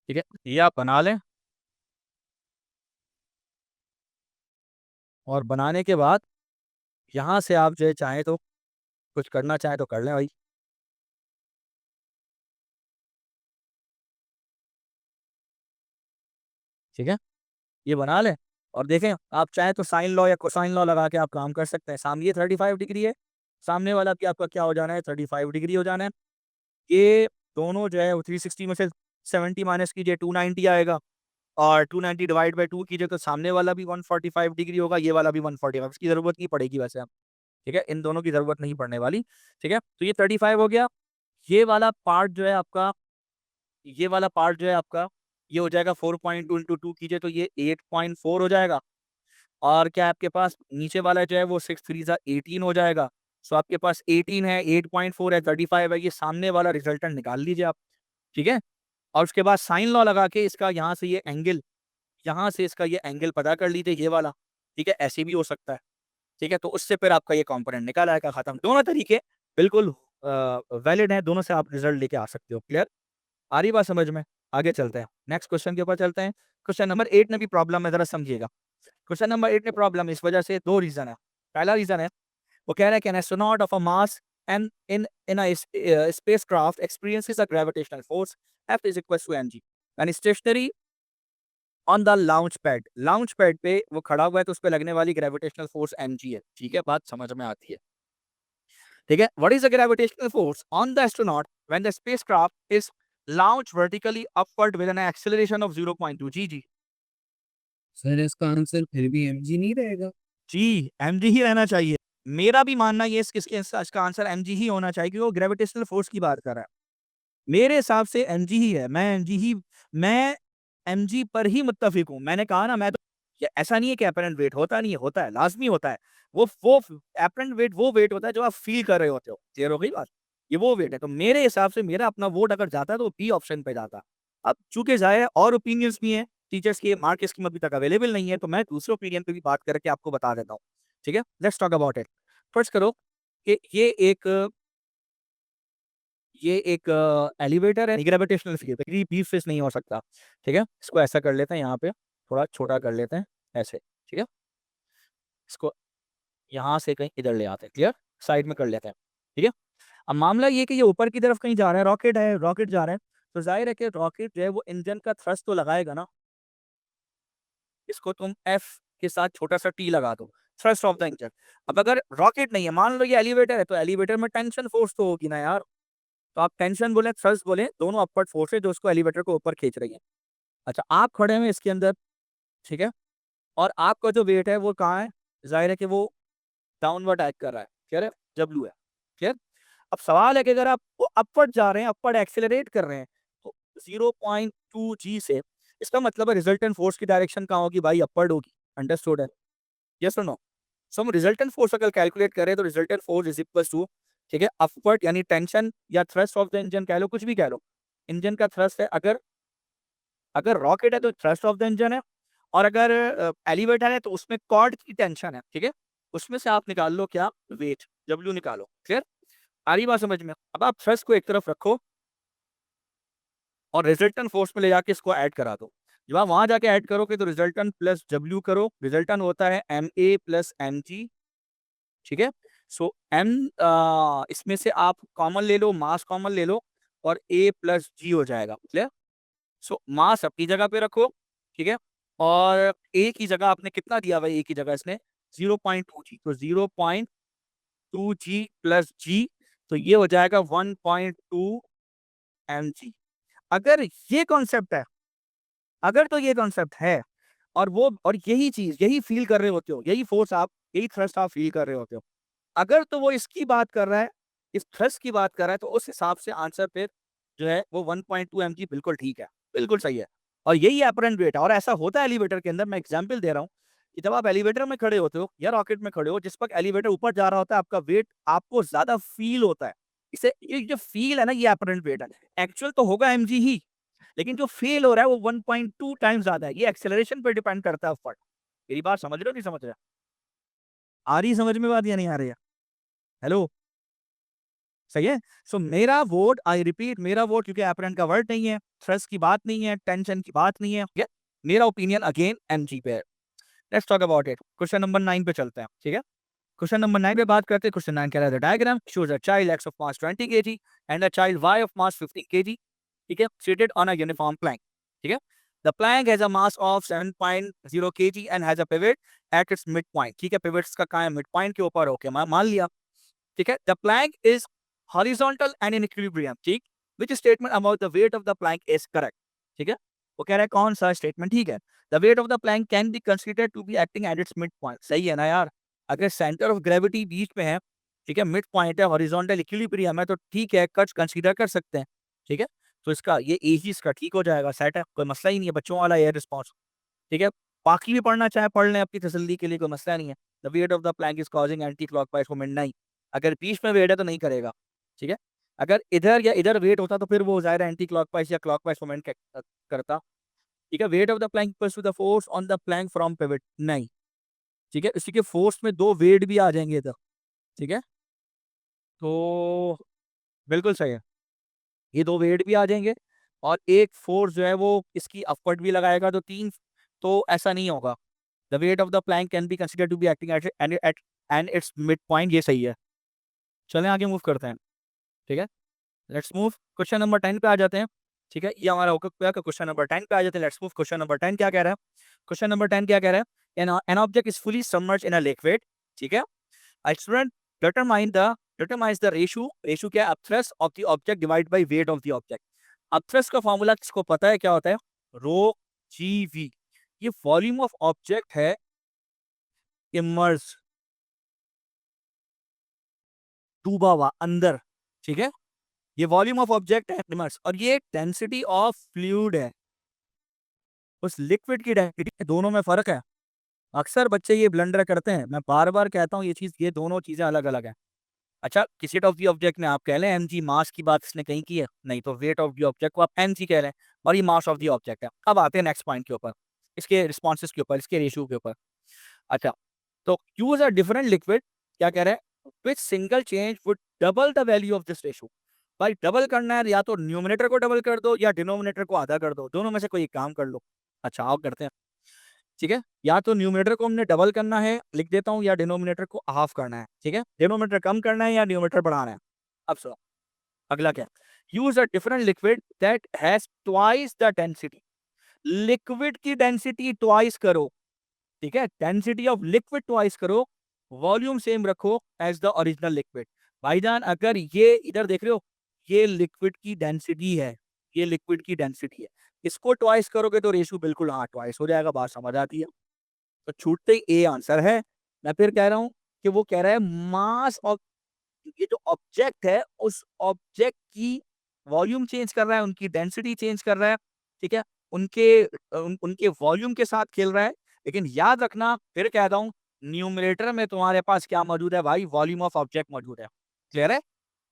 ठीक है, ये आप बना लें, और बनाने के बाद यहाँ से आप जो है चाहें तो कुछ करना चाहें तो कर लें भाई। ठीक है, ये बना लें, और देखें आप चाहें तो साइन लॉ या कोसाइन लॉ लगा के आप काम कर सकते हैं। सामने ये 35 डिग्री है, सामने वाला भी आपका क्या हो जाना है, 35 डिग्री हो जाना है। ये दोनों जो है वो 360 में से 70 माइनस कीजिए, 290 आएगा, और 290 डिवाइड बाय 2 कीजिए तो सामने वाला भी 145 डिग्री होगा, ये वाला भी 145। इसकी ज़रूरत नहीं पड़ेगी वैसे अब, ठीक है, इन दोनों की ज़रूरत नहीं पड़ने वाली। ठीक है, तो ये 35 हो गया। ये वाला पार्ट जो है आपका, ये वाला पार्ट जो है आपका, ये हो जाएगा 4.2 इंटू 2 कीजिए तो ये 8.4 हो जाएगा। और क्या आपके पास नीचे वाला जो है वो 6 3 ज़ा 18 हो जाएगा। सो आपके पास 18 है, 8.4 है, 35 है, ये सामने वाला रिजल्टेंट निकाल लीजिए आप। ठीक है, और उसके बाद साइन लॉ लगा के इसका यहाँ से ये एंगल, यहाँ से इसका ये एंगल पता कर लीजिए, ये वाला। ठीक है, ऐसे भी हो सकता है। ठीक है, तो उससे फिर आपका ये कंपोनेंट निकल आएगा, खत्म। दोनों तरीके बिल्कुल वैलिड हैं, दोनों से आप रिजल्ट लेके आ सकते हो। क्लियर? आ रही बात समझ में? आगे चलते हैं, नेक्स्ट क्वेश्चन के ऊपर चलते हैं। क्वेश्चन नंबर 8 में भी प्रॉब्लम है, जरा समझिएगा। क्वेश्चन नंबर 8 में प्रॉब्लम इस वजह से, 2 रीजन है। पहला रीजन है, वो कह रहा है कि an astronaut of a mass and in a spacecraft experiences a gravitational force F is equals to mg and stationary on the launch pad. Launch pad पे वो खड़ा हुआ है तो उस पे लगने वाली ग्रेविटेशनल फोर्स mg है। ठीक है, बात समझ में आती है? ठीक है, what is the gravitational force on the astronaut when the spacecraft is launched vertically upward with an acceleration of 0.2 g. Sir इसका आंसर फिर भी एमजी नहीं रहेगा? जी, एमजी ही रहना चाहिए। मेरा भी मानना ये इसका आंसर एमजी ही होना चाहिए, क्योंकि वो ग्रेविटेशनल फोर्स की बात कर रहा है। मेरे हिसाब से एमजी ही है। मैं एमजी पर ही मुत्तफ़िक हूँ। मैंने कहा ना, मैं तो, ये ऐसा नहीं है कि एपरेंट वेट होता नहीं है, होता है, लाज़मी होता है। वो एपरेंट वेट वो वेट होता है जो आप फ़ील कर रहे होते हो। क्लियर हो गई बात? ये वो वेट है। तो मेरे हिसाब से मेरा अपना वोट अगर जाता तो बी ऑप्शन पे जाता। अब चूँकि ज़ाहिर है और ओपिनियंस भी हैं, टीचर्स की मार्क स्कीम अभी तक अवेलेबल नहीं है, तो मैं दूसरे ओपिनियन पे भी बात करके आपको बता देता हूँ। ठीक है? Let's talk about it. फर्ज़ करो कि ये एक एलिवेटर है, ग्रेविटेशनल फील्ड पे कभी बी फेस नहीं हो सकता। ठीक है, इसको ऐसा कर लेते हैं, यहाँ पे थोड़ा छोटा कर लेते हैं, ऐसे। ठीक है, इसको यहाँ से कहीं इधर ले आते हैं। क्लियर? साइड में कर लेते हैं। ठीक है, अब मामला ये कि ये ऊपर की तरफ कहीं जा रहा है, रॉकेट जा रहा है, तो जाहिर है कि रॉकेट जो है वो इंजन का थ्रस्ट तो लगाएगा ना। इसको तुम एफ के साथ छोटा सा टी लगा दो, थ्रस्ट ऑफ द इंजन। अब अगर रॉकेट नहीं है, मान लो ये एलिवेटर है, तो एलिवेटर में टेंशन फोर्स तो होगी ना यार। तो आप टेंशन बोले, थ्रस्ट बोले, दोनों अपवर्ड फोर्स है जो उसको एलिवेटर को ऊपर खींच रही है। अच्छा, आप खड़े हैं इसके अंदर, ठीक है, और आपका जो वेट है वो कहाँ है? ज़ाहिर है कि वो डाउनवर्ड एक्ट कर रहा है, क्लियर है? डब्ल्यू है, क्लियर? अब सवाल है कि अगर आप वो अपवर्ड जा रहे हैं, अपवर्ड एक्सेलरेट कर रहे हैं, तो 0.2 जी से, इसका मतलब है रिजल्टेंट फोर्स की डायरेक्शन कहाँ होगी भाई? अपवर्ड होगी। अंडरस्टूड है? यस और नो? सो हम रिजल्टेंट फोर्स अगर कैलकुलेट करें तो resultant force is equal to, ठीक है, अपवर्ड यानी टेंशन या थ्रस्ट ऑफ द इंजन कह लो, कुछ भी कह लो। इंजन का थ्रस्ट है, अगर अगर रॉकेट है तो थ्रस्ट ऑफ द इंजन है, और अगर एलिवेटर है तो उसमें कॉर्ड की टेंशन है। ठीक है, उसमें से आप निकाल लो क्या? वेट, डब्ल्यू निकालो। क्लियर? आ रही बात समझ में? अब आप थ्रस्ट को एक तरफ रखो और रिजल्टेंट फोर्स में ले जाके इसको ऐड करा दो। जब आप वहां जाके ऐड करोगे तो रिजल्टेंट प्लस डब्ल्यू करो, रिजल्टेंट होता है m a plus m g. ठीक है, सो एम, इसमें से आप कॉमन ले लो, मास कॉमन ले लो, और ए प्लस जी हो जाएगा। क्लियर? सो मास अपनी जगह पे रखो, ठीक है, और ए की जगह आपने कितना दिया हुआ है? ए की जगह इसने 0.2 जी, तो 0.2 जी प्लस जी, तो ये हो जाएगा 1.2 mg। अगर ये कॉन्सेप्ट है, अगर तो ये कॉन्सेप्ट है और यही चीज, यही फील कर रहे होते हो, यही फोर्स आप, यही थ्रस्ट आप फील कर रहे होते हो, अगर तो वो इसकी बात कर रहा है, इस थ्रस्ट की बात कर रहा है, तो उस हिसाब से आंसर फिर जो है वो 1.2 mg बिल्कुल ठीक है, बिल्कुल सही है। और यही एपरेंट वेट है। और ऐसा होता है एलिवेटर के अंदर। मैं एग्जांपल दे रहा हूँ कि जब आप एलिवेटर में खड़े होते हो या रॉकेट में खड़े हो, जिस वक्त एलिवेटर ऊपर जा रहा होता है, आपका वेट आपको ज्यादा फील होता है। इसे, ये जो फील है ना, ये एपरेंट वेट है। एक्चुअल तो होगा mg ही, लेकिन जो फेल हो रहा है वो 1.2 टाइम्स ज्यादा है। ये एक्सेलरेशन पर डिपेंड करता है ऊपर। मेरी बात समझ रहे हो, नहीं समझ रहे? आ रही समझ में बात या नहीं आ रही है? हेलो, सही है। सो मेरा वोट, आई रिपीट, मेरा वोट, क्योंकि एपरेंट का वर्ड नहीं है, थ्रस्ट की बात नहीं है, टेंशन की बात नहीं है, ठीक है? मेरा ओपिनियन अगेन एमजी पे है। Let's talk about it. Question number 9 पे चलते हैं, ठीक है? क्वेश्चन नंबर 9 पे बात करते हैं। क्वेश्चन 9 कह रहा है the diagram shows a child X of mass 20 kg and a child Y of mass 15 kg, ठीक है, seated on a uniform plank, ठीक है? The plank has a mass of 7.0 kg and has a pivot at its midpoint, ठीक है? pivots का कहाँ है? midpoint के ऊपर, ओके, मान लिया, ठीक है? The plank is horizontal and in equilibrium, ठीक? Which statement about the weight of the plank is correct, ठीक है? वो कह रहा है कौन सा स्टेटमेंट ठीक है? The weight of the plank can be considered to be acting at its midpoint, सही है ना यार? अगर सेंटर ऑफ ग्रेविटी बीच में है, ठीक है, मिड पॉइंट है, हॉरिजॉन्टल इक्विलिब्रियम है, तो ठीक है, कट कंसीडर कर सकते हैं, ठीक है? तो इसका ये एज इसका ठीक हो जाएगा, सेट है, कोई मसला ही नहीं है, बच्चों वाला ये रिस्पॉन्स, ठीक है? बाकी भी पढ़ना चाहे पढ़ लें अपनी तसल्ली के लिए, कोई मसला नहीं है। The weight of the Planck is causing anti clockwise moment, नहीं, अगर बीच में वेट है तो नहीं करेगा, ठीक है? अगर इधर या इधर वेट होता तो फिर वो ज़ाहिर है एंटी क्लॉकवाइज या क्लॉकवाइज मोमेंट करता, ठीक है? Weight of the plank equals to the force on the plank from pivot, नहीं, ठीक है? इसी के फोर्स में 2 वेट भी आ जाएंगे इधर, ठीक है? तो बिल्कुल सही है, ये 2 वेट भी आ जाएंगे और एक फोर्स जो है वो इसकी अपवर्ड भी लगाएगा, तो 3, तो ऐसा नहीं होगा। The weight of the plank can be considered to be acting at its mid point, ये सही है। चलें आगे मूव करते हैं, ठीक है? लेट्स मूव क्वेश्चन नंबर 10 पे आ जाते हैं, ठीक है? ये हमारा होकर गया, क्वेश्चन नंबर 10 पे आ जाते हैं। लेट्स मूव क्वेश्चन नंबर 10 क्या कह रहा है? क्वेश्चन नंबर 10 क्या कह रहा है? An object is fully submerged in a liquid, ठीक है? A student determines the ratio क्या है? Upthrust of the object divided by weight of the object। upthrust का फॉर्मूला किसको पता है क्या होता है? रो जी वी। ये वॉल्यूम ऑफ ऑब्जेक्ट है, इमर्स, डूबा हुआ अंदर, ठीक है? ये वॉल्यूम ऑफ ऑब्जेक्ट है, इमर्स, और ये डेंसिटी ऑफ फ्लूइड है, उस लिक्विड की डेंसिटी, दोनों में फर्क है। अक्सर बच्चे ये ब्लंडर करते हैं, मैं बार बार कहता हूँ ये चीज, ये दोनों चीजें अलग अलग है। अच्छा, किसी ऑफ दी ऑब्जेक्ट ने आप कह लें एमजी, मास की बात इसने कहीं की है नहीं, तो वेट ऑफ दी ऑब्जेक्ट को आप एमजी कह रहे हैं और ये मास ऑफ दी ऑब्जेक्ट है। अब आते हैं नेक्स्ट पॉइंट के ऊपर, इसके रिस्पॉन्सेज के ऊपर, इसके रेशियो के ऊपर। अच्छा, तो यूज अ डिफरेंट लिक्विड, क्या कह रहे हैं? विच single change would double the value of this ratio. भाई डबल करना है, या तो न्यूमिनेटर को डबल कर दो या डिनोमिनेटर को आधा कर दो, दोनों में से कोई एक काम कर लो। अच्छा आओ करते हैं, ठीक है? या तो न्यूमिनेटर को हमने डबल करना है, लिख देता हूं, या डिनोमिनेटर को हाफ करना है, ठीक है? डिनोमिनेटर कम करना है या न्यूमिनेटर बढ़ाना है। अब सुनो, अगला क्या? Use a different liquid that has twice the density. Liquid की डेंसिटी ट्वाइस करो, ठीक है? डेंसिटी ऑफ लिक्विड ट्वाइस करो, वॉल्यूम सेम रखो एज द ओरिजिनल लिक्विड। भाईजान अगर ये इधर देख रहे हो, ये लिक्विड की डेंसिटी है, ये लिक्विड की डेंसिटी है, इसको ट्वाइस करोगे तो रेशियो बिल्कुल हाँ ट्वाइस हो जाएगा, बात समझ आती है? तो छूटते ही ए आंसर है। मैं फिर कह रहा हूं कि वो कह रहा है मास ऑफ, ये जो ऑब्जेक्ट है उस ऑब्जेक्ट की वॉल्यूम चेंज कर रहा है, उनकी डेंसिटी चेंज कर रहा है, ठीक है? उनके वॉल्यूम के साथ खेल रहा है। लेकिन याद रखना, फिर कहता हूं, न्यूमरेटर में तुम्हारे पास क्या मौजूद है भाई? वॉल्यूम ऑफ ऑब्जेक्ट मौजूद है, क्लियर है?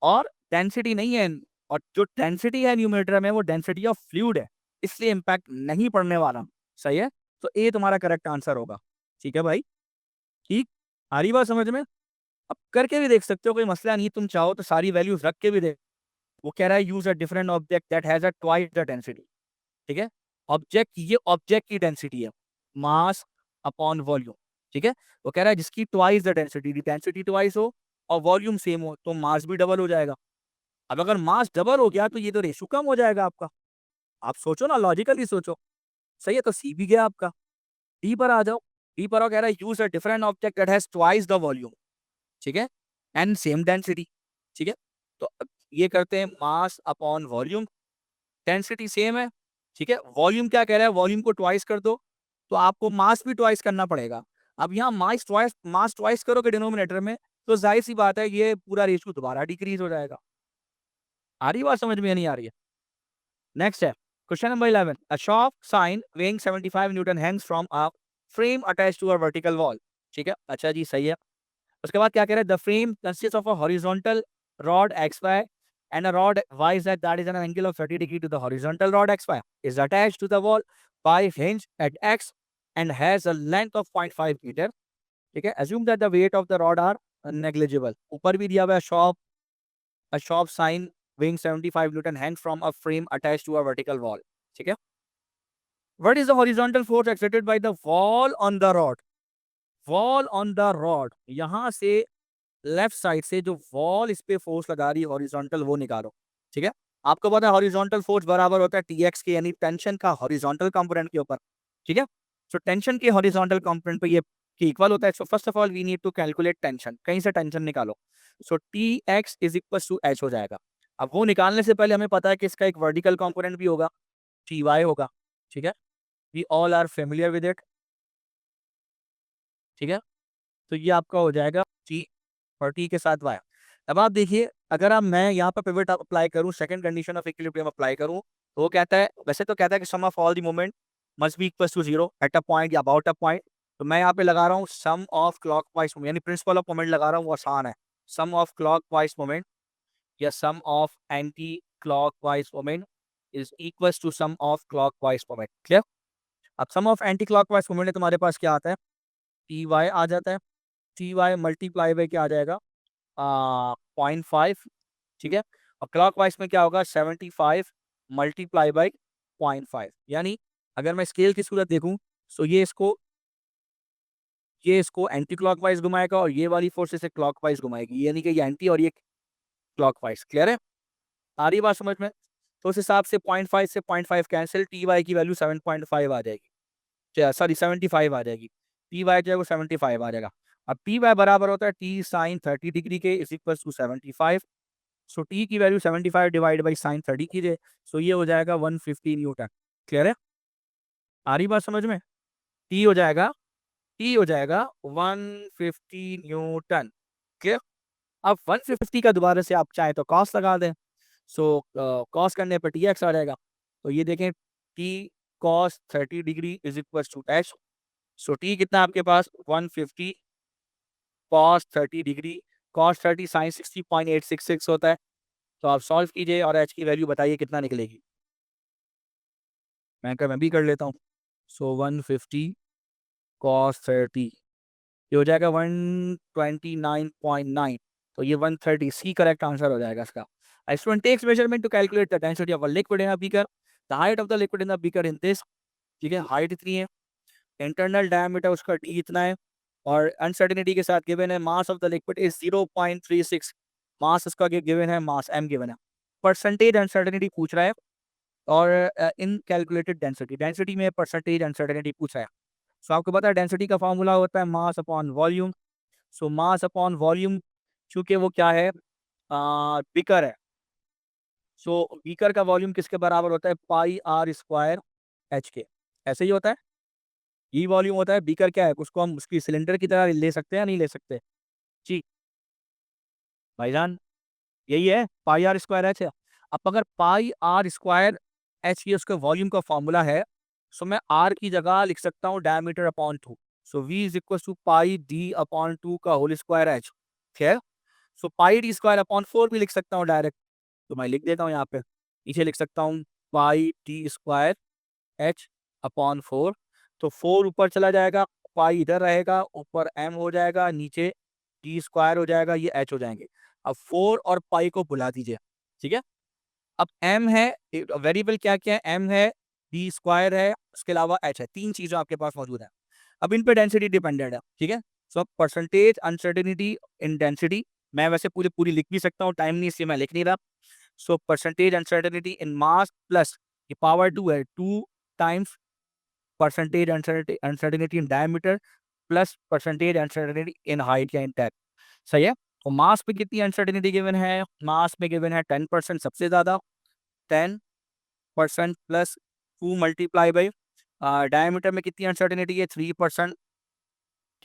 और डेंसिटी नहीं है, और जो डेंसिटी है न्यूमरेटर में वो डेंसिटी ऑफ फ्लूइड है, इसलिए इंपैक्ट नहीं पड़ने वाला, सही है? तो ए तुम्हारा करेक्ट आंसर होगा, ठीक है भाई? ठीक, आ रही बात समझ में? अब करके भी देख सकते हो, कोई मसला नहीं, तुम चाहो तो सारी वैल्यूज रख के भी देख। वो कह रहा है use a different object that has a twice the density, ठीक है? ऑब्जेक्ट, ये ऑब्जेक्ट की डेंसिटी है, मास अपॉन वॉल्यूम, ठीक है? वो कह रहा है जिसकी twice the density, density twice हो और वॉल्यूम सेम हो, तो मास भी डबल हो जाएगा। अब अगर मास डबल हो गया तो ये तो रेशो कम हो जाएगा आपका। आप सोचो ना, लॉजिकली सोचो, सही है? तो सी भी गया आपका। डी पर आ जाओ। डी पर आओ, कह रहा है use a different object that has twice the volume, ठीक है, एंड सेम डेंसिटी, ठीक है? तो ये करते हैं mass upon volume, density same है, ठीक है। वॉल्यूम क्या कह रहा है, वॉल्यूम को ट्वाइस कर दो, तो आपको मास भी ट्वाइस करना पड़ेगा। अब यहाँ मास ट्वाइस करोगे डिनोमिनेटर में, तो जाहिर सी बात है ये पूरा रेशियो दोबारा डिक्रीज हो जाएगा। आ रही बात समझ में या नहीं आ रही है? नेक्स्ट है question number 11, a shop sign weighing 75 newton hangs from a frame attached to a vertical wall, ठीक है, अच्छा जी सही है। उसके बाद क्या कह रहा है, the frame consist of a horizontal rod X Y and a rod y z that is at an angle of 30 degree to the horizontal rod xy is attached to the wall by hinge at x and has a length of 0.5 meter, ठीक है। assume that the weight of the rod are negligible, ऊपर भी दिया हुआ है a shop sign weighing 75 newton hangs from a frame attached to a vertical wall, ठीक है। what is the horizontal force exerted by the wall on the rod, wall on the rod, यहां से left side से जो wall इस पे force लगा रही है हॉरिजॉन्टल, वो निकालो, ठीक है। आपको पता है हॉरिजॉन्टल फोर्स बराबर होता है टीएक्स के, यानी टेंशन का हॉरिजॉन्टल कंपोनेंट के ऊपर, ठीक है। सो टेंशन के हॉरिजॉन्टल कंपोनेंट पे ये के इक्वल होता है। So first of all we need to calculate tension, कहीं से टेंशन निकालो। So T X is equal to H हो जाएगा। अब वो निकालने से पहले हमें पता है कि इसका एक वर्टिकल कंपोनेंट भी होगा, टी वाई होगा, ठीक है। We all are familiar with it, ठीक है। तो ये आपका हो जाएगा टी और टी के साथ वाई। अब आप देखिए, अगर आप मैं यहाँ पर पिवट अप्लाई करूँ, second condition of equilibrium apply करूँ, तो वो कहता है, वैसे तो कहता है कि sum of all the moment must be equal to zero at a point या अबाउट अ पॉइंट। तो मैं यहाँ पे लगा रहा हूँ सम ऑफ क्लॉकवाइज मोमेंट, यानी प्रिंसिपल ऑफ मोमेंट लगा रहा हूँ, वो आसान है। सम ऑफ क्लॉकवाइज मोमेंट या sum of anti clockwise moment is equal to sum of clockwise moment, clear. अब sum of anti clockwise moment में तुम्हारे पास क्या आता है, टी वाई आ जाता है, टी वाई मल्टीप्लाई बाई क्या आ जाएगा, 0.5, ठीक है। और क्लॉकवाइज में क्या होगा, 75 मल्टीप्लाई बाई 0.5, यानी अगर मैं स्केल की सूरत देखूं, तो ये इसको एंटी क्लॉकवाइज घुमाएगा और ये वाली फोर्स इसे क्लॉकवाइज घुमाएगी, यानी कि ये एंटी और ये क्लॉकवाइज, क्लियर है। आ रही बात समझ में? तो उस हिसाब से 0.5 से 0.5 कैंसिल, टी वाई की वैल्यू 7.5 आ जाएगी, सॉरी 75 आ जाएगी, टी वाई जो है वो 75 आ जाएगा। अब टी वाई बराबर होता है टी साइन 30 डिग्री के is equal to 75। So T की वैल्यू 75 डिवाइड बाई साइन 30 कीजिए, सो ये हो जाएगा 150 न्यूटन, क्लियर है। आ रही बात समझ में? टी हो जाएगा 150 न्यूटन, क्लियर। अब 150 का दोबारा से आप चाहे तो कॉस लगा दें, सो कॉस करने पर टी एक्स आ जाएगा। तो ये देखें, T cos 30 degree is equal to H. So T कितना आपके पास 150 कॉस 30 डिग्री, कॉस 30 साइन 60.866 होता है। तो आप सॉल्व कीजिए और एच की वैल्यू बताइए कितना निकलेगी। मैं भी कर लेता हूँ। सो 150 कॉस 30 ये हो जाएगा 129.9, तो ये 130 सी करेक्ट आंसर हो जाएगा इसका। A student takes measurement to calculate the density of a liquid in a beaker. The height of the liquid in the beaker in this, ठीक है, हाइट इतनी है, इंटरनल डायमीटर उसका डी इतना है, और अनसर्टेनिटी के साथ गिवन है mass of the liquid is 0.36, मास इसका गिवन है, मास एम गिवन है, परसेंटेज अनसर्टेनिटी पूछ रहा है, और इन कैलकुलेटेड डेंसिटी, डेंसिटी में परसेंटेज अनसर्टेनिटी पूछा है। सो आपको पता है डेंसिटी का फॉर्मूला होता है मास अपॉन वॉल्यूम। सो मास अपॉन वॉल्यूम, चूंकि वो क्या है, बीकर है, सो बीकर का वॉल्यूम किसके बराबर होता है, पाई आर स्क्वायर एच के, ऐसे ही होता है। ये वॉल्यूम होता है, बीकर क्या है, उसको हम उसकी सिलेंडर की तरह ले सकते हैं या नहीं ले सकते जी भाईजान, यही है पाई आर स्क्वायर एच है। अब अगर पाई आर स्क्वायर एच ये उसका वॉल्यूम का फॉर्मूला है, सो मैं आर की जगह लिख सकता हूँ diameter upon 2, so V is equal to pi D upon 2 का होल स्क्वायर एच, ठीक है। So pi D square upon 4 भी लिख सकता हूँ डायरेक्ट, तो मैं लिख देता हूँ यहाँ पे, नीचे लिख सकता हूँ पाई डी स्क्वायर एच अपॉन 4, तो 4 ऊपर चला जाएगा, पाई इधर रहेगा, ऊपर एम हो जाएगा, नीचे डी स्क्वायर हो जाएगा, ये एच हो जाएंगे। अब 4 और पाई को भुला दीजिए, ठीक है। अब एम है, वेरिएबल क्या क्या है, एम है, डी स्क्वायर है, उसके अलावा एच है, तीन चीजें आपके पास मौजूद है। अब इन पे डेंसिटी डिपेंडेंट है, ठीक है। सो परसेंटेज अनसर्टेनिटी इन डेंसिटी, मैं वैसे पूरी पूरी लिख भी सकता हूँ, टाइम नहीं इसलिए मैं लिख नहीं रहा। सो परसेंटेज अनसर्टेनिटी इन मास प्लस ये पावर 2 है, 2 times percentage uncertainty in diameter plus percentage uncertainty in height या इन डेप्थ, सही है। तो मास पे कितनी अनसर्टेनिटी गिवन है? मास में गिवन है 10% सबसे ज़्यादा, 10% प्लस 2 मल्टीप्लाई बाई डायमीटर में कितनी अनसर्टेनिटी है? 3%,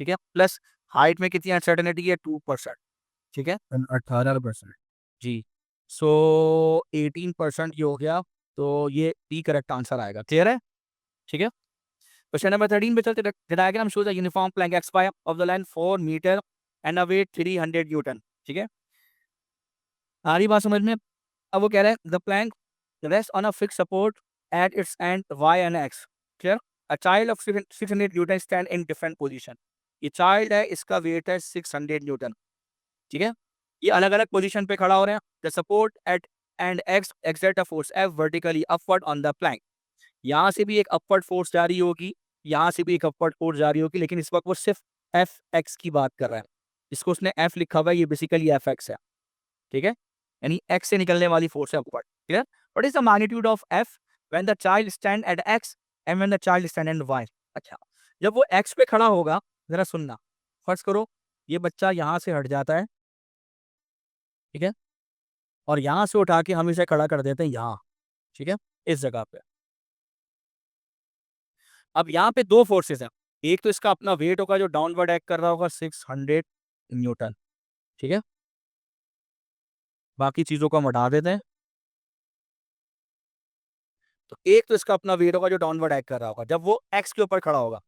ठीक है, प्लस हाइट में कितनी अनसर्टेनिटी है? 2%, ठीक है 18%। जी। सो 18% ये हो गया, तो ये डी करेक्ट आंसर आएगा। क्लियर है? ठीक है। क्वेश्चन नंबर 13 पे चलते, the diagram shows a uniform plank X Y of the length 4 metre and a weight 300 newton, ठीक है। आ रही बात समझ में? अब वो कह रहा है the plank rest on a fix support at its end Y and X, clear. A child of 600 newton stand in different position. ये चाइल्ड है, इसका वेट है 600 न्यूटन, ठीक है। ये अलग अलग पोजीशन पे खड़ा हो रहे हैं। The support at and x exert a force F vertically upward on the Planck. यहाँ से भी एक अपवर्ड फोर्स जारी होगी, यहाँ से भी एक अपवर्ड फोर्स जारी होगी, लेकिन इस वक्त वो सिर्फ एफ एक्स की बात कर रहा है। इसको उसने एफ लिखा हुआ है, ये बेसिकली एफ एक्स है, ठीक है। यानी एक्स से निकलने वाली फोर्स है upward, clear. What is the magnitude of F when the child stand at X and when the child stand at Y? अच्छा, जब वो एक्स पे खड़ा होगा, जरा सुनना, फर्ज करो ये बच्चा यहाँ से हट जाता है, ठीक है, और यहाँ से उठा के हम इसे खड़ा कर देते हैं यहाँ, ठीक है, इस जगह पे। अब यहाँ पे दो फोर्सेस हैं, एक तो इसका अपना वेट होगा जो डाउनवर्ड एक्ट कर रहा होगा 600 न्यूटन, ठीक है। बाकी चीजों को हम हटा देते हैं। तो एक तो इसका अपना वेट होगा जो डाउनवर्ड एक्ट कर रहा होगा जब वो एक्स के ऊपर खड़ा होगा।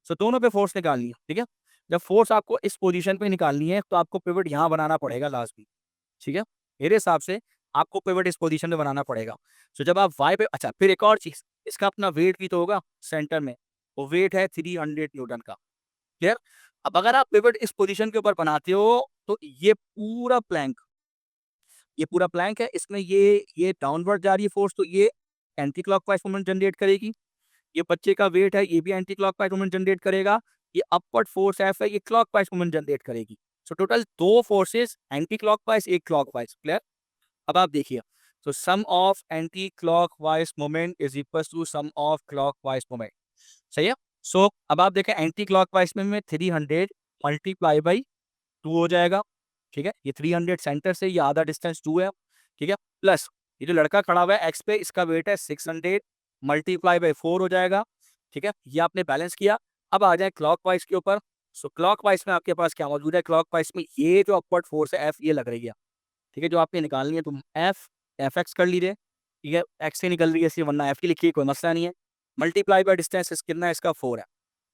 सो दोनों पे फोर्स निकालनी है, ठीक है। जब फोर्स आपको इस पोजीशन पे निकालनी है तो आपको पिवट यहाँ बनाना पड़ेगा लास्ट भी, ठीक है। मेरे हिसाब से आपको पिवट इस पोजीशन में बनाना पड़ेगा। सो जब आप वाई पे, अच्छा फिर एक और चीज, इसका अपना वेट भी तो होगा सेंटर में, वो वेट है 300 न्यूटन का, क्लियर। अब अगर आप पिवट इस पोजीशन के ऊपर बनाते हो तो ये पूरा प्लैंक है, इसमें ये डाउनवर्ड जा रही है फोर्स, तो ये एंटी क्लॉकवाइज मोमेंट जनरेट करेगी। ये बच्चे का वेट है, ये भी एंटी क्लॉकवाइज मोमेंट जनरेट करेगा। ये अपवर्ड फोर्स एफ है, ये क्लॉकवाइज मोमेंट जनरेट करेगी। सो टोटल दो फोर्सेस, एंटी क्लॉकवाइज एक क्लॉकवाइज, क्लियर। अब आप देखिए, तो sum of anti clockwise moment is equal to sum of clockwise moment, सही है। सो अब आप देखें एंटी क्लॉकवाइज में 300 मल्टीप्लाई बाई 2 हो जाएगा, ठीक है। ये 300 सेंटर से, ये आधा डिस्टेंस 2 है, ठीक है। प्लस ये जो लड़का खड़ा हुआ है एक्स पे, इसका वेट है 600 मल्टीप्लाई बाई 4 हो जाएगा, ठीक है। ये आपने बैलेंस किया। अब आ जाए क्लॉकवाइज के ऊपर। सो क्लॉकवाइज में आपके पास क्या मौजूद है? क्लॉकवाइज में ये जो अपवर्ड फोर्स है एफ, ये लग रही है, ठीक है, जो आपने निकालनी है। तुम एफ एक्स कर लीजिए, ठीक है, एक्स से निकल रही है इसलिए, वरना एफ की लिखिए, कोई मसला नहीं है। मल्टीप्लाई बाय डिस्टेंस कितना है इसका? 4 है,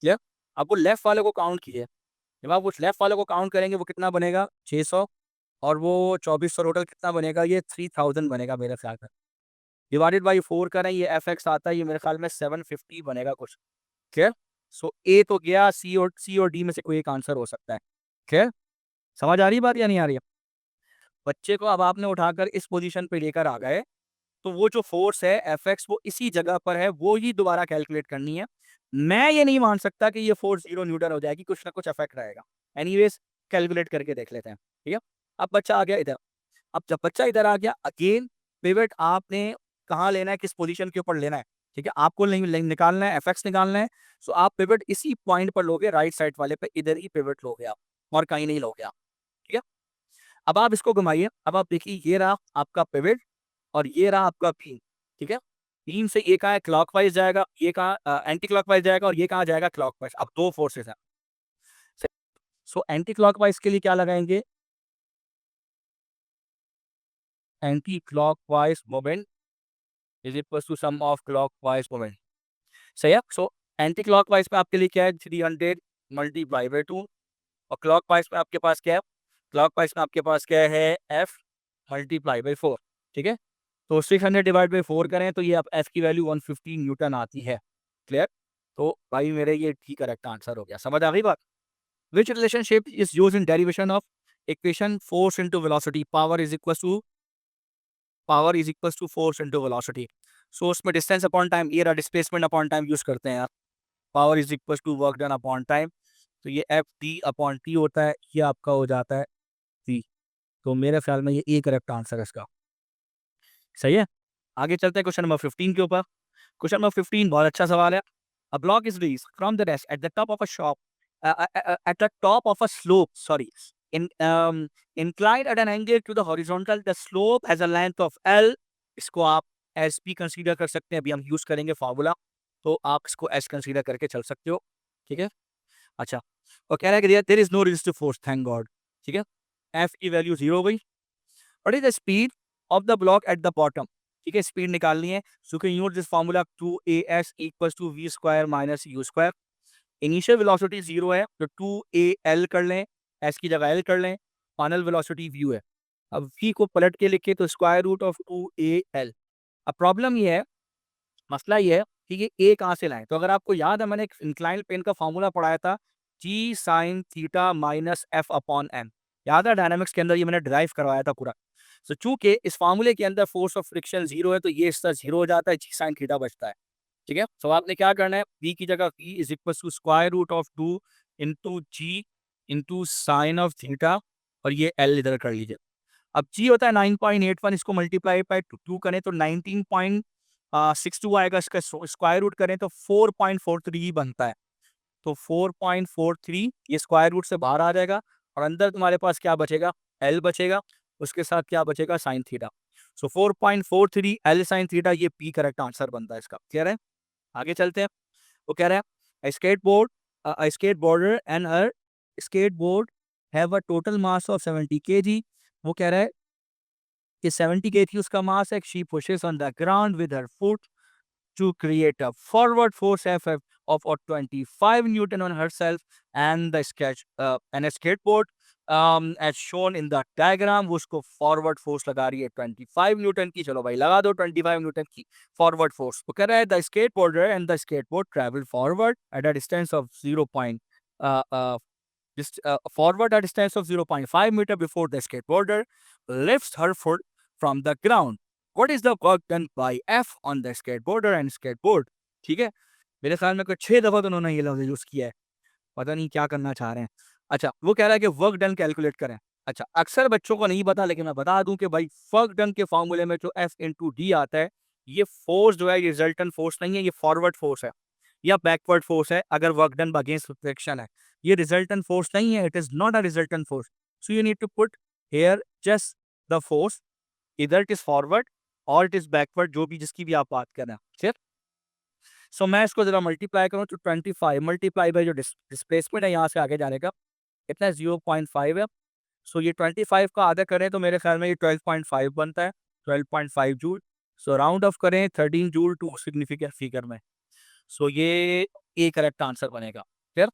क्लियर। अब वो लेफ्ट वाले को काउंट कीजिए, जब आप उस लेफ्ट वाले को काउंट करेंगे वो कितना बनेगा? 600, और वो 2400 टोटल कितना बनेगा? ये 3000 बनेगा मेरे ख्याल में। डिवाइडेड बाई 4 करें, ये एफ एक्स आता है, ये मेरे ख्याल में 750 बनेगा कुछ, क्लियर। सो ए तो गया, सी और डी में से कोई एक आंसर हो सकता है, क्लियर। समझ आ रही है बात या नहीं आ रही है? बच्चे को अब आपने उठाकर इस पोजीशन पे लेकर आ गए, तो वो जो फोर्स है एफ एक्स, वो इसी जगह पर है, वो ही दोबारा कैलकुलेट करनी है। मैं ये नहीं मान सकता कि ये फोर्स 0 न्यूटन हो जाएगी, कुछ ना कुछ इफेक्ट रहेगा। एनीवेज कैलकुलेट करके देख लेते हैं, ठीक है। अब बच्चा आ गया इधर। अब जब बच्चा इधर आ गया, अगेन पिवट आपने कहाँ लेना है, किस पोजीशन के ऊपर लेना है, ठीक है। आपको निकालना है, एफ एक्स निकालना है। सो आप पिवट इसी पॉइंट पर लोगे, राइट साइड वाले पे, इधर ही पिवट लोगे आप, और कहीं नहीं लोगे आप, ठीक है। अब आप इसको घुमाइए, अब आप देखिए ये रहा आपका पिवट और ये रहा आपका बीम, ठीक है। बीम से ये कहाँ है? क्लॉकवाइज जाएगा, ये कहाँ एंटी क्लॉकवाइज जाएगा, और ये कहाँ जाएगा? क्लॉकवाइज। अब दो फोर्सेस हैं। सो एंटी क्लॉकवाइज के लिए क्या लगाएंगे? Anti clockwise moment is equal to sum of clockwise moment, सही है। सो एंटी क्लॉकवाइज में आपके लिए क्या है? 300 मल्टीप्लाई बाई 2, और क्लॉकवाइज में आपके पास क्या है? क्लॉकवाइज में आपके पास क्या है? एफ मल्टीप्लाई बाई 4, ठीक है। तो 600 डिवाइड बाई 4 करें तो ये अब एफ की वैल्यू 150 न्यूटन आती है, क्लियर। तो भाई मेरे ये ठीक करेक्ट आंसर हो गया। समझ आ गई बात? Which relationship is use in derivation of equation force into velocity? Power is equal to force into velocity. So उसमें डिस्टेंस अपॉन टाइम, ये रहा डिस्प्लेसमेंट अपॉन टाइम यूज करते हैं यार। Power is equal to work done upon time, तो ये F D upon T होता है, ये आपका हो जाता है टी। तो मेरे ख्याल में ये ए करेक्ट आंसर है इसका, सही है। आगे चलते हैं क्वेश्चन नंबर 15 के ऊपर। क्वेश्चन नंबर 15 बहुत अच्छा सवाल है। A block is raised from the desk at the top of a shop at the top of a slope, sorry, inclined at an angle to the horizontal, the slope has a length of L. इसको आप S भी consider कर सकते हैं, अभी हम use करेंगे formula, तो आप इसको एस कंसीडर करके चल सकते हो, ठीक है। अच्छा, और कह रहा है कि there is no resistive force, thank God, ठीक है। एफ की वैल्यू 0 हो गई। What is the speed of the block at the bottom, ठीक है, स्पीड निकालनी है। So can use this formula 2as equals to v square minus u square. Initial velocity 0 है तो 2al कर लें, s की जगह l कर लें, फाइनल वेलोसिटी v है। अब v को पलट के लिखे तो स्क्वायर रूट ऑफ 2al। अब प्रॉब्लम ये है, मसला ये है कि ये ए कहाँ से लाएं। तो अगर आपको याद है, मैंने एक इंक्लाइंड प्लेन का फॉर्मूला पढ़ाया था, g sine theta minus F upon N, याद है डायनामिक्स के अंदर ये मैंने ड्राइव करवाया था पूरा। सो चूंकि इस फार्मूले के अंदर फोर्स ऑफ फ्रिक्शन 0 है तो ये इसका 0 हो जाता है, जी साइन थीटा बचता है, ठीक है। सो आपने क्या करना है, v की जगह v is equal to square root of 2 into g into sine of theta, और ये l इधर कर लीजिए। अब g होता है 9.81, इसको मल्टीप्लाई बाय 2 करें तो 19.62 आएगा, इसका स्क्वायर रूट करें तो 4.43 बनता है। तो 4.43 ये स्क्वायर रूट से बाहर आ जाएगा, और अंदर तुम्हारे पास क्या बचेगा, l बचेगा, उसके साथ क्या बचेगा, साइन थीटा। सो 4.43 l साइन थीटा, ये p करेक्ट आंसर बनता है इसका, क्लियर है। आगे चलते हैं। वो कह रहा है skateboarder and her skateboard have a total mass of 70 kg। वो कह रहा है कि 70 kg उसका मास है। She pushes on the ground with her foot to create a forward force F of 25 Newton on herself and the and a skateboard as shown in the diagram। वो उसको forward force लगा रही है 25 Newton की। चलो भाई लगा दो 25 न्यूटन की फॉरवर्ड फोर्स। वो कह रहा है the skateboarder and the skateboard travel forward at a distance of 0. Forward at a distance of 0.5 meter before the skateboarder lifts her foot from the ground। What is the work done by F on the skateboarder and skateboard? ठीक है, मेरे ख्याल में कुछ 6 दफा तो उन्होंने ये लफ्ज यूज किया है, पता नहीं क्या करना चाह रहे हैं। अच्छा, वो कह रहा है कि वर्क डन कैलकुलेट करें। अच्छा, अक्सर बच्चों को नहीं पता, लेकिन मैं बता दूं कि भाई वर्क डन के फॉर्मूले में जो F इंटू डी आता है, ये फोर्स जो है ये रिजल्टेंट फोर्स नहीं है, ये फॉरवर्ड फोर्स है या बैकवर्ड फोर्स है। अगर वर्क डन अगेंस्ट फ्रिक्शन है, ये रिजल्टेंट फोर्स नहीं है, it is not a resultant force. So you need to put here just the force, इधर इट इज फॉरवर्ड और इट इज बैकवर्ड, जो भी जिसकी भी आप बात कर रहे हैं, ठीक। सो मैं इसको जरा मल्टीप्लाई करूँ तो 25 मल्टीप्लाई बाय जो डिस्प्लेसमेंट है यहाँ से आगे जाने का, कितना 0.5 है। सो ये 25 का आधा करें तो मेरे ख्याल में ये 12.5 बनता है, 12.5 जूल। सो राउंड ऑफ करें 13 जूल टू सिग्निफिकेंट फिगर में। सो ये ए करेक्ट आंसर बनेगा, फिर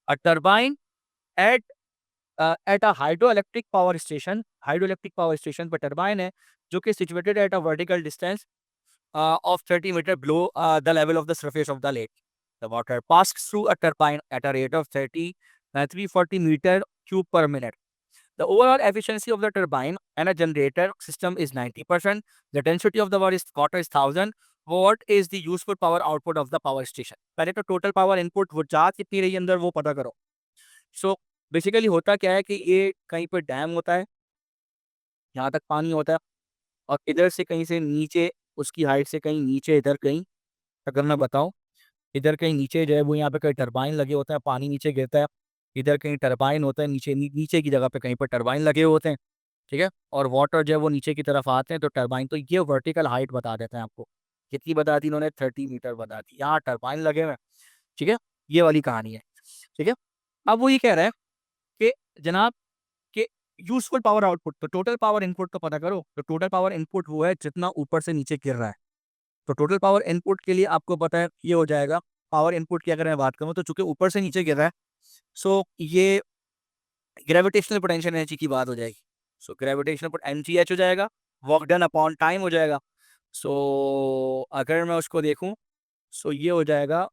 a turbine at at a hydroelectric power station पर टरबाइन है जो कि situated at a vertical distance of 30 meter below the level of the surface of the lake। The water passes through a turbine at a rate of 340 meter cube per minute। The overall efficiency of the turbine and a generator system is 90%। The density of the water is 1000। What is the useful power output of the power station? पहले तो total power input वो जा कितनी रही है अंदर वो पता करो। So बेसिकली होता क्या है कि ये कहीं पर डैम होता है, यहाँ तक पानी होता है, और इधर से कहीं से नीचे, उसकी हाइट से कहीं नीचे इधर कहीं, अगर मैं बताऊँ, इधर कहीं नीचे जो है वो यहाँ पे कहीं टरबाइन लगे होते हैं, पानी नीचे गिरता है, इधर कहीं टरबाइन होता है, नीचे की जगह पे कहीं पर टरबाइन लगे होते हैं, ठीक है। और वाटर जो है वो नीचे की तरफ आते हैं तो टरबाइन, तो ये वर्टिकल हाइट बता देते हैं आपको। कितनी बता दी इन्होंने, 30 मीटर बता दी, यहाँ टरबाइन लगे हुए हैं, ठीक है। ये वाली कहानी है, ठीक है। अब वो ये कह रहा है कि जनाब कि यूजफुल पावर आउटपुट, तो टोटल पावर इनपुट तो पता करो। तो टोटल पावर इनपुट वो है जितना ऊपर से नीचे गिर रहा है। तो टोटल पावर इनपुट के लिए आपको पता है ये हो जाएगा, पावर इनपुट की अगर मैं बात करूँ तो चूंकि ऊपर से नीचे गिर रहा है, सो ये ग्रेविटेशनल पोटेंशियल एनर्जी की बात हो जाएगी। सो ग्रेविटेशनल mgh हो जाएगा, वर्क डन अपॉन टाइम हो जाएगा। सो अगर मैं उसको देखूं, सो ये हो जाएगा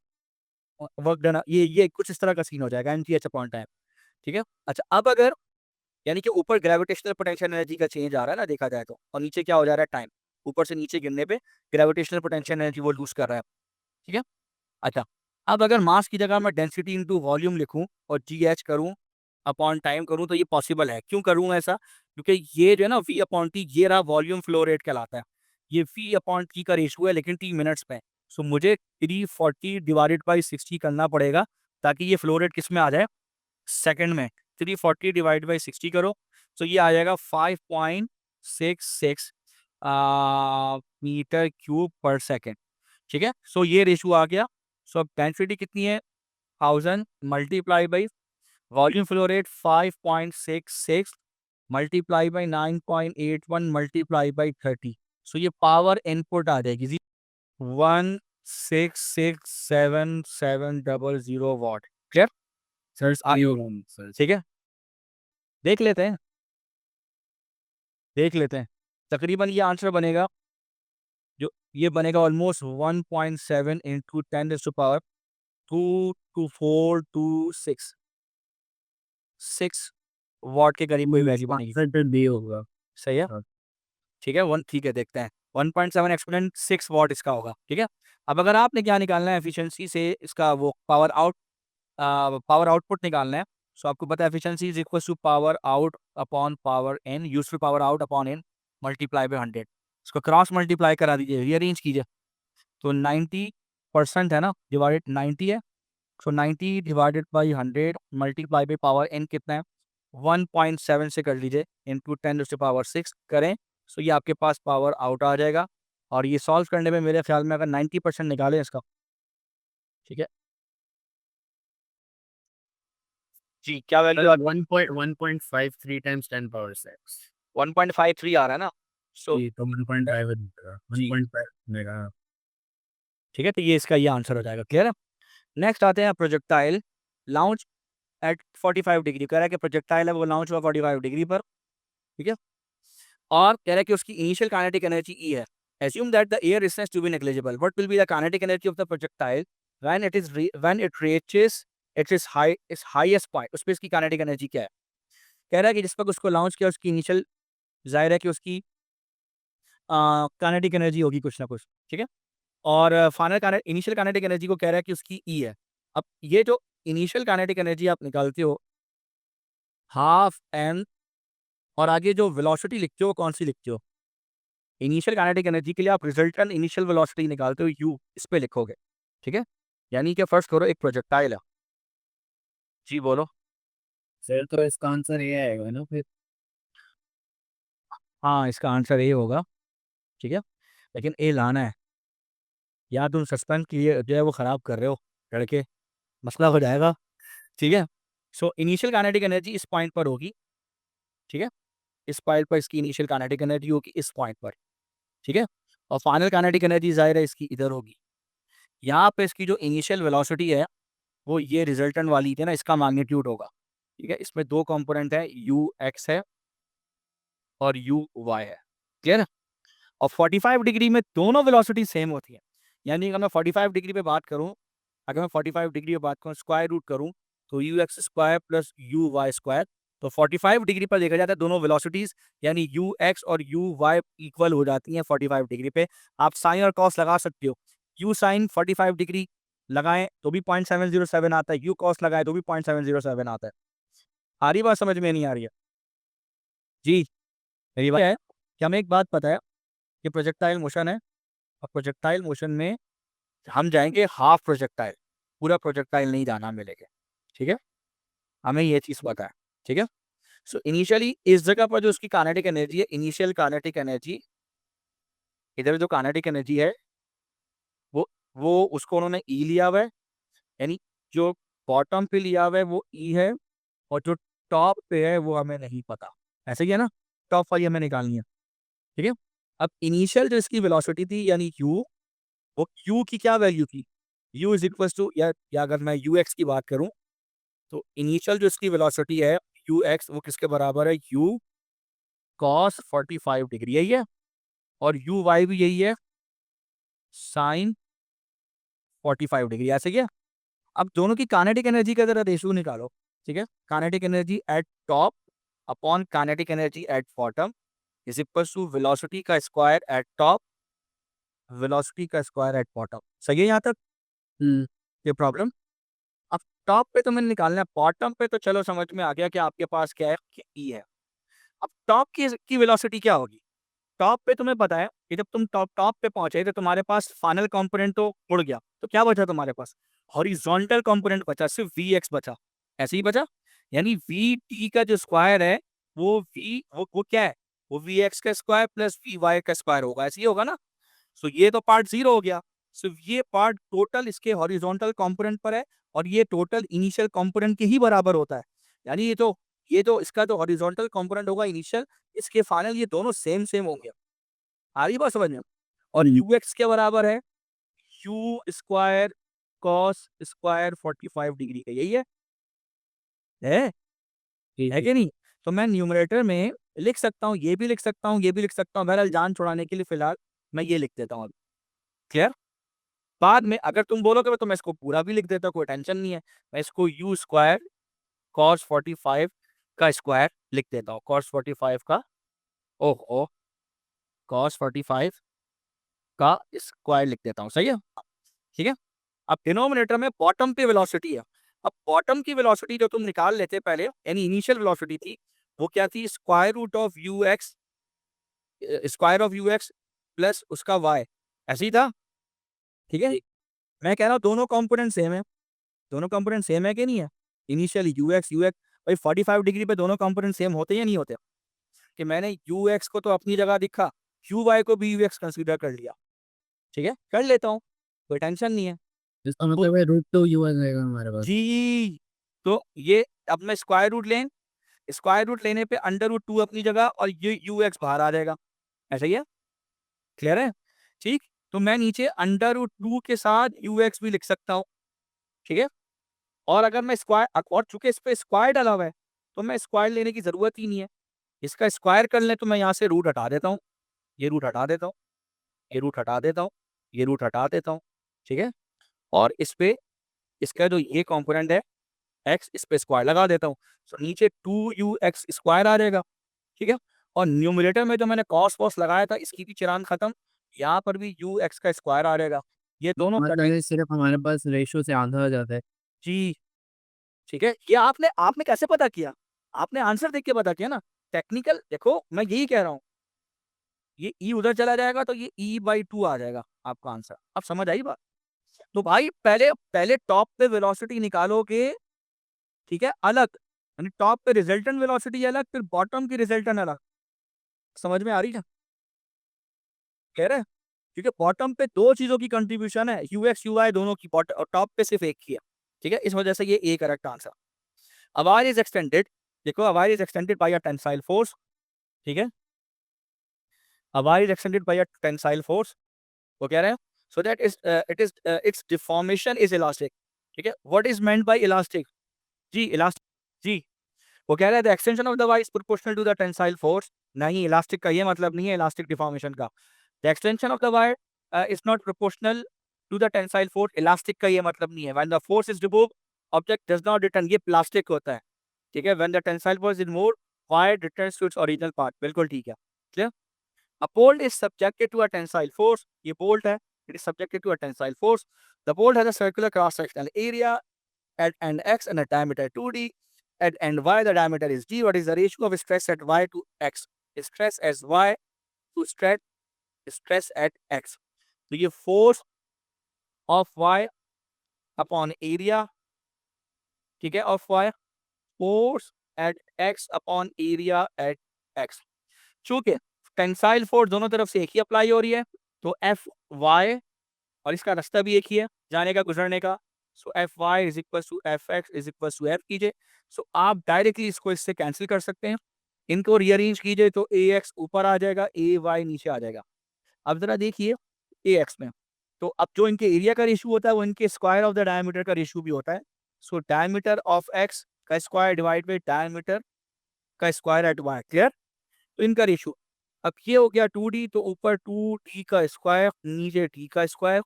वर्क डन, ये कुछ इस तरह का सीन हो जाएगा, mgh अपॉन टाइम, ठीक है। अच्छा, अब अगर यानी कि ऊपर ग्रेविटेशनल पोटेंशियल एनर्जी का चेंज आ रहा है ना देखा जाए तो, और नीचे क्या हो जा रहा है, टाइम। ऊपर से नीचे गिरने पे ग्रेविटेशनल पोटेंशियल एनर्जी वो लूज कर रहा है, ठीक है। अच्छा, अब अगर मास की जगह मैं डेंसिटी इनटू वॉल्यूम लिखूं और जीएच करूं अपॉन टाइम करूं तो ये पॉसिबल है। क्यों करूं ऐसा, क्योंकि ये जो है ना वी अपॉन टी, ये रहा वॉल्यूम फ्लो रेट कहलाता है। ये वी अपॉन टी का रेशियो है लेकिन टी मिनट्स में। सो मुझे 340 डिवाइडेड बाई 60 करना पड़ेगा ताकि ये फ्लो रेट किस में आ जाए, सेकंड में। 340 डिवाइड बाई 60 करो, तो ये आ जाएगा 5.66 मीटर क्यूब पर सेकेंड। ठीक है, सो ये रेशो आ गया। सो अब डेंसिटी कितनी है, 1000 multiply by volume flow rate 5.66 multiply by 9.81 multiply by 30। So ये पावर इनपुट आ जाएगी जी 1667700 वॉट। क्लियर? सर आ- सर ठीक है, देख लेते हैं, देख लेते हैं। तकरीबन ये आंसर बनेगा, जो ये बनेगा almost 1.7 into 10 two two 426 6 watt के करीब कोई वैल्यू बनेगी। आंसर तो डी होगा। सही है, हाँ। ठीक है। ठीक है, देखते हैं। 1.7 एक्सपोनेंट 6 वॉट इसका होगा। ठीक है, अब अगर आपने क्या निकालना है एफिशिएंसी से, इसका वो पावर आउटपुट निकालना है। सो आपको पता है efficiency is equal to power out upon power in, useful power out upon in multiply by 100। इसको क्रॉस मल्टीप्लाई करा दीजिए, रीअरेंज कीजिए। तो 90% है ना, डिवाइडेड 90 है। So 90 divided by 100 multiply by power in कितना है, 1.7 से कर लीजिए, इंटू 10 to the power 6 करें। सो ये आपके पास पावर आउट आ जाएगा। और ये सॉल्व करने में मेरे ख्याल में अगर 90% निकालें इसका, ठीक है जी, क्या वैल्यू आ 1.53 times 10 power 6। 1.53 आ रहा है ना। सो ये तो 1.5 जी 1.5 मेगा। ठीक है, तो ये इसका ये आंसर हो जाएगा। क्लियर है? नेक्स्ट आते हैं प्रोजेक्टाइल लॉन्च एट 45 डिग्री। कह रहा है कि प्रोजेक्टाइल है वो लॉन्च हुआ 45 डिग्री पर। ठीक है, और कह रहा है कि उसकी इनिशियल काइनेटिक एनर्जी ई है। assume that the air resistance to be negligible, what will be the kinetic energy of the projectile when it reaches its highest point? उस पे इसकी काइनेटिक एनर्जी क्या है? कह रहा है कि जिस वक्त उसको लॉन्च किया उसकी इनिशियल, जाहिर है कि उसकी काइनेटिक एनर्जी होगी कुछ ना कुछ। ठीक है, और फाइनल इनिशियल काइनेटिक एनर्जी को कह रहा है कि उसकी ई है। अब ये जो इनिशियल काइनेटिक एनर्जी आप निकालते हो, हाफ एन, और आगे जो वेलोसिटी लिखते हो कौन सी लिखते हो? इनिशियल काइनेटिक एनर्जी के लिए आप रिजल्टेंट इनिशियल वेलोसिटी निकालते हो, यू इस पे लिखोगे। ठीक है, यानी कि फर्स्ट करो एक प्रोजेक्टाइल है। जी बोलो। सर तो इसका आंसर ये आएगा ना फिर। हाँ, इसका आंसर ए होगा। ठीक है, लेकिन ए लाना है, या तुम सस्पेंस के लिए जो है वो ख़राब कर रहे हो लड़के, मसला हो जाएगा। ठीक है, सो इनिशियल काइनेटिक एनर्जी इस पॉइंट पर होगी। ठीक है, इस पॉइंट पर इसकी इनिशियल काइनेटिक एनर्जी होगी, इस पॉइंट पर। ठीक है, और फाइनल काइनेटिक एनर्जी जाहिर है इसकी इधर होगी। यहाँ पे इसकी जो इनिशियल वेलोसिटी है वो ये रिजल्टेंट वाली थी ना, इसका मैग्नीट्यूड होगा। ठीक है, इसमें दो कंपोनेंट है, यू एक्स है और यू वाई है। क्लियर है? और 45 डिग्री में दोनों वेलोसिटी सेम होती है। यानी अगर मैं 45 डिग्री पे बात करूं, अगर मैं 45 डिग्री पे बात करूं, स्क्वायर रूट करूं, तो u x square plus u y square. तो 45 डिग्री पर देखा जाता है दोनों वेलोसिटीज, यानी यू एक्स और यू वाई इक्वल हो जाती हैं 45 डिग्री पे। आप साइन और कॉस लगा सकते हो। यू साइन 45 डिग्री लगाएं तो भी 0.707 आता है, यू कॉस लगाएं तो भी 0.707 आता है। आ रही बात समझ में? नहीं आ रही है? जी, मेरी बात है कि हमें एक बात पता है कि प्रोजेक्टाइल मोशन है, और प्रोजेक्टाइल मोशन में हम जाएंगे हाफ प्रोजेक्टाइल, पूरा प्रोजेक्टाइल नहीं जाना मिलेगा। ठीक है, हमें ये चीज़ पता है। ठीक है, सो इनिशियली इस जगह पर जो उसकी काइनेटिक एनर्जी है, इनिशियल काइनेटिक एनर्जी, इधर जो काइनेटिक एनर्जी है वो उसको उन्होंने ई लिया हुआ है, यानी जो बॉटम पे लिया हुआ है वो ई है, और जो टॉप पे है वो हमें नहीं पता। ऐसे ही है ना, टॉप वाली हमें निकालनी है। ठीक है, अब इनिशियल जो इसकी वेलोसिटी थी यानी यू, वो यू की क्या वैल्यू थी, यू इज इक्वल टू, या अगर मैं यू एक्स की बात करूं, तो इनिशियल जो इसकी वेलोसिटी है यू एक्स, वो किसके बराबर है, यू कॉस 45 डिग्री, यही है। और यू वाई भी यही है, साइन 45 डिग्री। ऐसे क्या, अब दोनों की काइनेटिक एनर्जी का जरा रेशियो निकालो। ठीक है, kinetic energy at top upon kinetic energy at bottom is equal to velocity का स्क्वायर एट टॉप, वेलोसिटी का स्क्वायर एट बॉटम। सही है यहाँ तक ये प्रॉब्लम? अब टॉप पे तो मैंने निकालना है, बॉटम पे तो चलो समझ में आ गया कि आपके पास क्या है, कि ई है। अब टॉप की वेलोसिटी क्या होगी? टॉप पे तुम्हें पता है कि जब तुम टॉप टॉप पे पहुंचे तो तुम्हारे पास फाइनल कंपोनेंट तो उड़ गया, तो क्या बचा तुम्हारे पास? हॉरिजॉन्टल कंपोनेंट बचा, सिर्फ वी एक्स बचा। ऐसे ही बचा, यानी वी टी का जो स्क्वायर है वो वो क्या है, वो वी एक्स का स्क्वायर प्लस वी वाई का स्क्वायर होगा, ऐसे ही होगा ना। सो ये तो पार्ट जीरो हो गया। सो ये पार्ट टोटल इसके हॉरिजॉन्टल कंपोनेंट पर है और ये टोटल इनिशियल कंपोनेंट के ही बराबर होता है। यानी ये तो इसका जो हॉरिजॉन्टल कंपोनेंट होगा इनिशियल, इसके फाइनल ये दोनों सेम सेम होंगे। आ रही बात समझ में? और यू एक्स के बराबर है you square cos square 45 degree का, यही है जी, है जी। कि नहीं? तो मैं न्यूमरेटर में लिख सकता हूँ, ये भी लिख सकता हूँ, ये भी लिख सकता हूँ। बहरहाल जान छुड़ाने के लिए फिलहाल मैं ये लिख देता हूँ अभी। क्लियर? बाद में अगर तुम बोलोगे तो मैं इसको पूरा भी लिख देता हूँ, कोई टेंशन नहीं है। मैं इसको यू स्क्वायर कॉस 45 का स्क्वायर लिख देता हूँ। कॉस 45 का ओहो कॉस 45 का स्क्वायर लिख देता हूँ, सही है? ठीक है? अब डिनोमिनेटर में बॉटम पे वेलोसिटी है। अब बॉटम की वेलोसिटी जो तुम निकाल लेते पहले, यानी इनिशियल वेलोसिटी थी, वो क्या थी? Square root of u x, square of u x plus उसका वाई, ऐसे ही था। ठीक है? मैं कह रहा हूँ दोनों कंपोनेंट सेम है। दोनों कंपोनेंट सेम है कि नहीं है? इनिशियल यू एक्स भाई 45 डिग्री पे दोनों कंपोनेंट सेम होते हैं या नहीं होते? कि मैंने यू एक्स को तो अपनी जगह दिखा, यू वाई को भी यू एक्स कंसिडर कर लिया। ठीक है, कर लेता हूँ, कोई टेंशन नहीं है। इसका तो मतलब है √2 यू आ जाएगा हमारे पास। जी, तो ये अब मैं स्क्वायर रूट लेने पे अंडर रूट टू अपनी जगह और ये यू एक्स बाहर आ जाएगा, ऐसा ही है? क्लियर है? ठीक, तो मैं नीचे अंडर रूट टू के साथ यू एक्स भी लिख सकता हूँ। ठीक है, और अगर मैं स्क्वायर और चूंकि इस पे स्क्वायर डाला हुआ है तो मैं स्क्वायर लेने की जरूरत ही नहीं है। इसका स्क्वायर कर ले तो मैं यहाँ से रूट हटा देता हूँ, ये रूट हटा देता हूँ, ये रूट हटा देता हूँ, ये रूट हटा देता हूँ। ठीक है, और इस पे इसका जो ये कंपोनेंट है एक्स, इस पे स्क्वायर लगा देता हूँ। तो नीचे 2u(x) स्क्वायर आ जाएगा। ठीक है, और न्यूमरेटर में जो मैंने कॉस वॉस लगाया था इसकी भी चिरान खत्म, यहाँ पर भी यू एक्स का स्क्वायर आ जाएगा। ये दोनों मतलब है सिर्फ हमारे पास रेशियो से आंसर आ जाता है। जी, ठीक है। ये आपने आपने कैसे पता किया? आपने आंसर देख के पता किया ना। टेक्निकल देखो, मैं यही कह रहा हूँ, ये ई उधर चला जाएगा तो ये e/2 आ जाएगा आपका आंसर। अब समझ आई बात? तो भाई पहले पहले टॉप पे वेलोसिटी निकालोगे, ठीक है, अलग, यानी टॉप पे रिजल्टेंट वेलोसिटी अलग, फिर बॉटम की रिजल्टेंट अलग। समझ में आ रही है? कह रहे हैं? क्योंकि बॉटम पे दो चीजों की कंट्रीब्यूशन है, यूएक्स यूआई दोनों की, बॉटम और टॉप पे सिर्फ एक की है। ठीक है, इस वजह से ये A correct answer. A wire is extended, देखो a wire is extended by a tensile force, ठीक है, a wire is extended by a tensile force, वो कह रहे हैं, so that is its deformation is elastic, ठीक है, what is meant by elastic? Ji elastic, जी वो कह रहा है the extension of the wire is proportional to the tensile force, नहीं elastic का ये मतलब नहीं है elastic deformation का, the extension of the wire is not proportional to the tensile force, elastic का ये मतलब नहीं है, when the force is removed object does not return, ये plastic होता है। ठीक है, when the tensile force is more, wire returns to its original part, बिल्कुल ठीक है। Clear? A bolt is subjected to a tensile force, ये bolt है, it is subjected to a tensile force. The bolt has a circular cross sectional area at end x and a diameter 2d. At end y the diameter is d. What is the ratio of stress at y to x? Stress as y to stress at x. तो ये force of y upon area, ठीक है, of y, force at x upon area at x। चूंकि tensile force दोनों तरफ से एक ही apply हो रही है, तो एफ वाई, और इसका रास्ता भी एक ही है जाने का, गुजरने का। So F Y is equal to F X is equal to F कीजिए। सो आप डायरेक्टली इसको इससे कैंसिल कर सकते हैं, इनको रीअरेंज कीजिए तो ए एक्स ऊपर आ जाएगा, ए वाई नीचे आ जाएगा। अब जरा देखिए ए एक्स में, तो अब जो इनके एरिया का रेशू होता है वो इनके स्क्वायर ऑफ द डायमीटर का रेशू भी होता है। सो डायमीटर ऑफ एक्स का स्क्वायर डिवाइड बाई डायमीटर का स्क्वायर एट वाई। क्लियर? तो इनका रेशो अब ये हो गया 2d, तो ऊपर 2d का स्क्वायर नीचे d का स्क्वायर,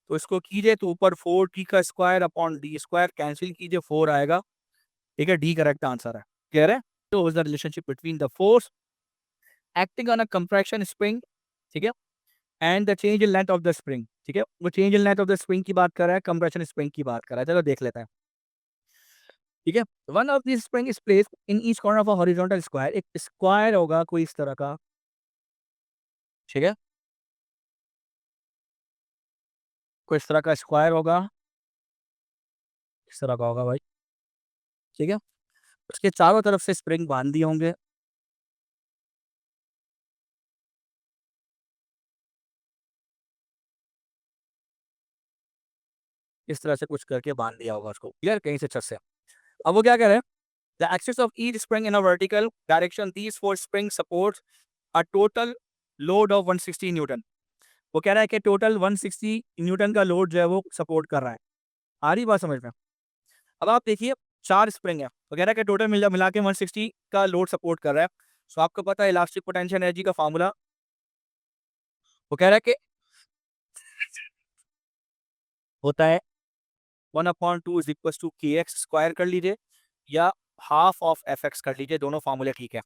तो इसको कीजिए तो ऊपर 4d का square upon d square, cancel कीजिए 4 आएगा। ठीक है, डी करेक्ट आंसर है। क्लियर है? तो is the relationship between the force acting on a compression spring, ठीक है, and the change in length of the spring. ठीक है, वो change in length of the spring की बात कर रहा है, कंप्रेशन स्प्रिंग की बात कर रहा है, चलो देख लेते हैं। ठीक है, one of this spring is placed in each corner of a horizontal square, एक स्क्वायर होगा कोई इस तरह का। ठीक है, कोई इस तरह का स्क्वायर होगा, इस तरह का होगा भाई। ठीक है, उसके चारों तरफ से स्प्रिंग बांध दिए होंगे। इस तरह से कुछ करके बांध दिया होगा उसको, क्लियर, कहीं से छत से। अब वो क्या कह रहे हैं, the axis of each spring in a vertical direction, these four spring support a total load of 160 Newton. वो कह रहा है कि टोटल 160 न्यूटन का लोड जो है वो सपोर्ट कर रहा है। आ रही बात समझ में? अब आप देखिए, चार स्प्रिंग है, वो कह रहा है कि टोटल मिला मिला के 160 का लोड सपोर्ट कर रहा है। सो आपको पता है इलास्टिक पोटेंशियल एनर्जी का फार्मूला, वो कह रहा है कि होता है 1/2 इज इक्वल टू के एक्स स्क्वायर कर लीजिए, या हाफ ऑफ एफ एक्स कर लीजिए, दोनों फार्मूले ठीक है।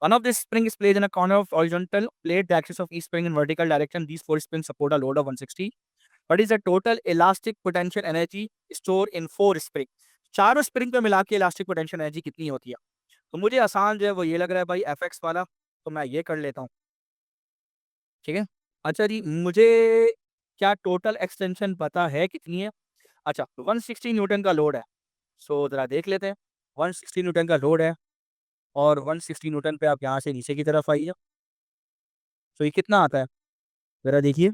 One of these spring is placed in a corner of horizontal plate. The axis of each spring in vertical direction. These four springs support a load of 160. What is the total elastic potential energy stored in four spring? चारों spring पे मिला के elastic potential energy कितनी होती है? तो मुझे आसान जो है वो ये लग रहा है भाई, एफ एक्स वाला, तो मैं ये कर लेता हूँ, ठीक है। अच्छा जी, मुझे क्या टोटल एक्सटेंशन पता है कितनी है? अच्छा, 160 न्यूटन का लोड है। सो जरा देख लेते हैं, 160 न्यूटन का लोड है, और 160 न्यूटन पे आप यहाँ से नीचे की तरफ आइए, तो ये कितना आता है ज़रा देखिए।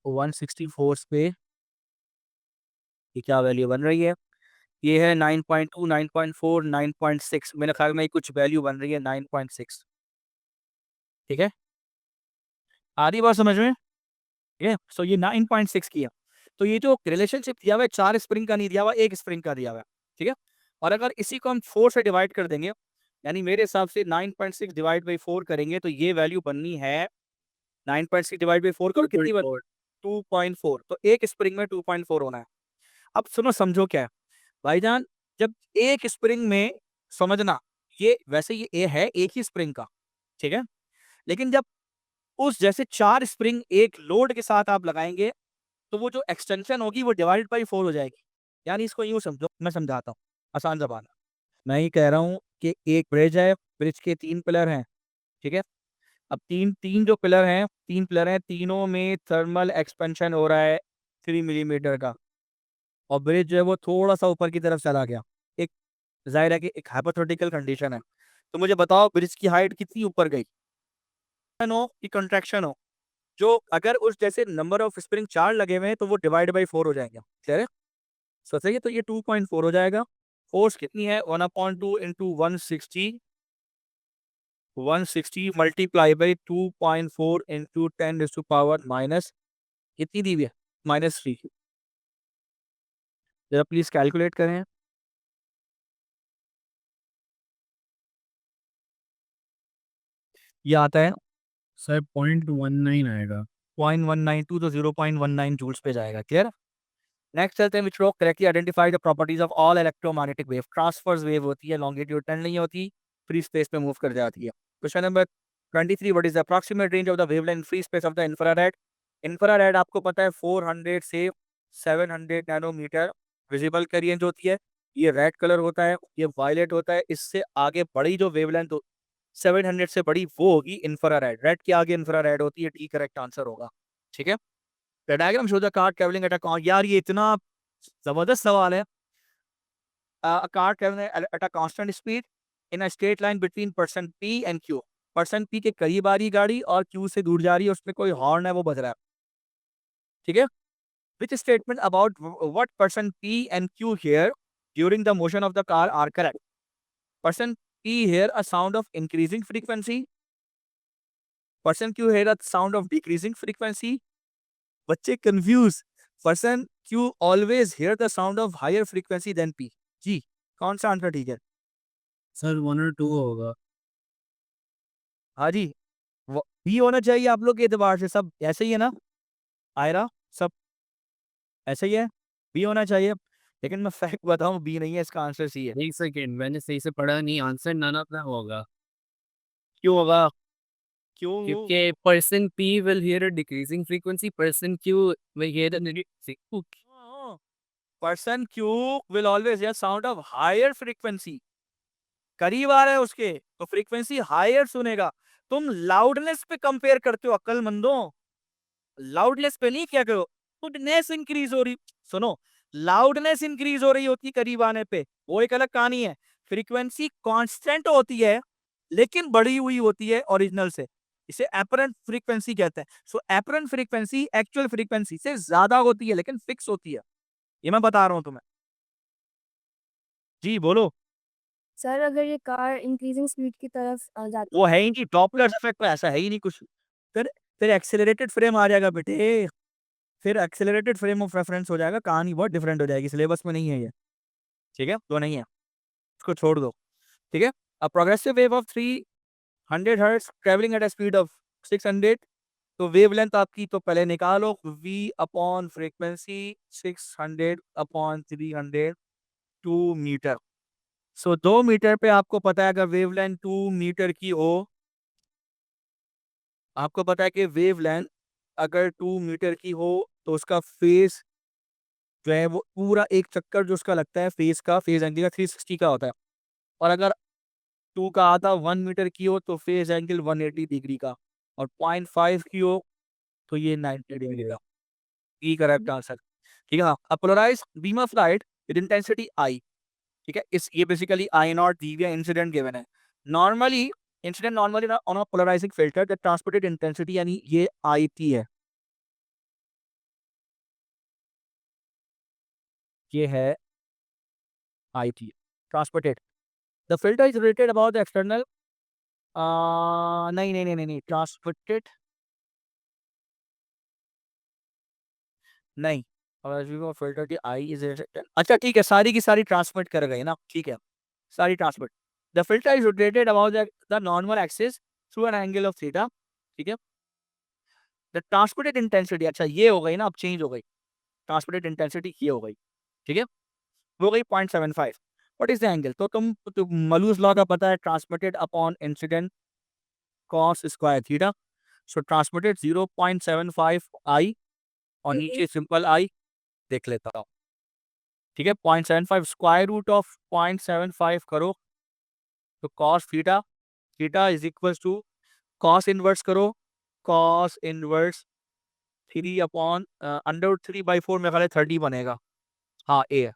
160 फोर्स पे ये क्या वैल्यू बन रही है? ये है 9.2, 9.4, 9.6, मेरे ख्याल में कुछ वैल्यू बन रही है 9.6, ठीक है। आ रही बात समझ में? ठीक है, सो ये 9.6 की है। तो ये जो रिलेशनशिप दिया हुआ है, चार स्प्रिंग का नहीं दिया हुआ, एक स्प्रिंग का दिया हुआ है, ठीक है। और अगर इसी को हम 4 से डिवाइड कर देंगे, यानी मेरे हिसाब से 9.6 डिवाइड बाई 4 करेंगे, तो ये वैल्यू बननी है 9.6 डिवाइड बाई 4 करो, कितनी बन? 2.4। तो एक स्प्रिंग में 2.4 होना है। अब सुनो, समझो क्या है भाईजान, जब एक स्प्रिंग में, समझना, ये वैसे ये ए है एक ही स्प्रिंग का, ठीक है, लेकिन जब उस जैसे चार स्प्रिंग एक लोड के साथ आप लगाएंगे, तो वो जो एक्सटेंशन होगी वो डिवाइडेड बाई 4 हो जाएगी। यानी इसको यूं समझो, मैं समझाता हूँ आसान जबान में। मैं ही कह रहा हूँ कि एक ब्रिज है, ब्रिज के 3 पिलर हैं, ठीक है। अब तीन तीन जो पिलर हैं, 3 पिलर हैं, तीनों में थर्मल एक्सपेंशन हो रहा है 3 मिलीमीटर का, और ब्रिज जो है वो थोड़ा सा ऊपर की तरफ चला गया। एक जाहिर है कि एक हाइपोथेटिकल कंडीशन है, तो मुझे बताओ ब्रिज की हाइट कितनी ऊपर गई? हो कि कंट्रैक्शन हो, जो अगर उस जैसे नंबर ऑफ स्प्रिंग 4 लगे हुए हैं, तो वो डिवाइड बाई 4 हो जाएंगे, ठीक है। सोचिए, तो ये 2.4 हो जाएगा। फोर्स कितनी है? 1/2 into 160, 160 multiply by 2.4 into 10 minus, कितनी दी हुई है? -3। जरा प्लीज कैलकुलेट करें। ये आता है सर 0.19 आएगा। 0.192, तो 0.19 जूल्स पे जाएगा, क्लियर। नेक्स्ट चलते हैं, which row correctly identify the properties of all electromagnetic wave. Transverse wave होती है, लॉन्गिट्यूडनल नहीं होती, फ्री स्पेस में मूव कर जाती है। Question number 23, what is the approximate range of the wavelength free space of the infrared? Infrared आपको पता है 400 से 700 नैनोमीटर विजिबल की रेंज होती है। ये रेड कलर होता है, ये वायलेट होता है। इससे आगे बड़ी जो वेवलेंथ 700 से बड़ी, वो होगी इंफ्रारेड। रेड के आगे इंफ्रारेड होती है, डी करेक्ट आंसर होगा, ठीक है। The diagram shows a car traveling at a यार ये इतना जबरदस्त सवाल है। A car traveling at a constant speed in a straight line between person P and Q. Person P के करीब आ रही गाड़ी और Q से दूर जा रही है, उसमें कोई हॉर्न है वो बज रहा है, ठीक है। Which statement about what person P and Q hear during the motion of the car are correct? Person P hear a sound of increasing frequency. Person Q hear a sound of decreasing frequency. बच्चे confuse. Person Q always hear the sound of higher frequency than P. जी, कौन सा answer ठीक है? Sir 1 और 2 होगा। हाँ जी, B होना चाहिए आप लोग के एतबार से, सब ऐसे ही है ना आयरा, सब ऐसे ही है, बी होना चाहिए। लेकिन मैं फैक्ट बताऊं, बी नहीं है, इसका आंसर सी है। एक सेकेंड, मैंने सही से पढ़ा नहीं, आंसर नन ऑफ द होगा। क्यों होगा? क्यों? क्योंकि person P will hear a decreasing frequency, person Q will hear a person Q will always hear sound of higher frequency. करीब आ रहा है उसके, तो फ्रीक्वेंसी हायर सुनेगा। तुम लाउडनेस पे कंपेयर करते हो, अक्लमंदों। लाउडनेस पे नहीं क्या करो, गुडनेस इंक्रीज हो रही। सुनो, लाउडनेस इंक्रीज हो रही होती है करीब आने पे, वो एक अलग कहानी है। फ्रीक्वेंसी कांस्टेंट होती है लेकिन बढ़ी हुई होती है ओरिजिनल से, इसे एपरेंट फ्रीक्वेंसी कहते हैं। सो एपरेंट फ्रीक्वेंसी एक्चुअल फ्रीक्वेंसी से ज्यादा होती है लेकिन फिक्स होती है, ये मैं बता रहा हूं तुम्हें। जी बोलो। सर अगर ये कार इंक्रीजिंग स्पीड की तरफ जाती वो है ही नहीं, डॉपलर इफेक्ट में ऐसा है ही नहीं कुछ। फिर फिर एक्सेलरेटेड फ्रेम आ जाएगा बेटे, फिर एक्सेलरेटेड फ्रेम ऑफ रेफरेंस हो जाएगा, कहानी बहुत डिफरेंट हो जाएगी, सिलेबस में नहीं है ये। ठीक है, तो नहीं है, उसको छोड़ दो। ठीक है, a progressive wave of 300 hertz travelling at a speed of 600, तो वेवलेंथ आपकी तो पहले निकालो, v upon frequency 600 upon 300, 2 metre. So 2 metre पे आपको पता है अगर वेवलेंथ 2 मीटर की हो, आपको पता है कि वेवलेंथ अगर 2 मीटर की हो तो उसका फेस जो है वो पूरा एक चक्कर जो उसका लगता है फेस का, फेस एंगल का 360 का होता है। और अगर 2 का आधा 1 मीटर की हो तो फेस एंगल 180 डिग्री का, और 0.5 की हो तो ये 90 डिग्री का। E correct answer. ठीक है, हाँ, a polarised beam of light with intensity I. ठीक है, इस ये बेसिकली आई नॉट दी हुई इंसिडेंट गिवन है। Normally incident normally on a polarising filter the transmitted intensity, यानी ये आई टी है, ये है I T transmitted. The filter is rotated about the external, नहीं नहीं नहीं नहीं नहीं ट्रांसमिटेड नहीं, और फिल्टर की आई इज, अच्छा ठीक है, सारी की सारी ट्रांसमिट कर गई ना, ठीक है, सारी transmit. The filter is rotated about the normal axis through an angle of theta. ठीक है, द ट्रांसमिटेड इंटेंसिटी, अच्छा ये हो गई ना, अब चेंज हो गई, ट्रांसमिटेड इंटेंसिटी ये हो गई। ठीक है, वो गई 0.75। व्हाट इज द एंगल, तो मलूज लॉ का पता है, transmitted upon incident cos square theta. So transmitted 0.75 I, और नीचे सिंपल आई देख लेता हूँ। ठीक है, 0.75 स्क्वायर रूट ऑफ 0.75 करो तो cos theta, theta is equal to cos inverse करो, कॉस इनवर्स 3/√3/4 में खाली 30 बनेगा। हाँ ए है,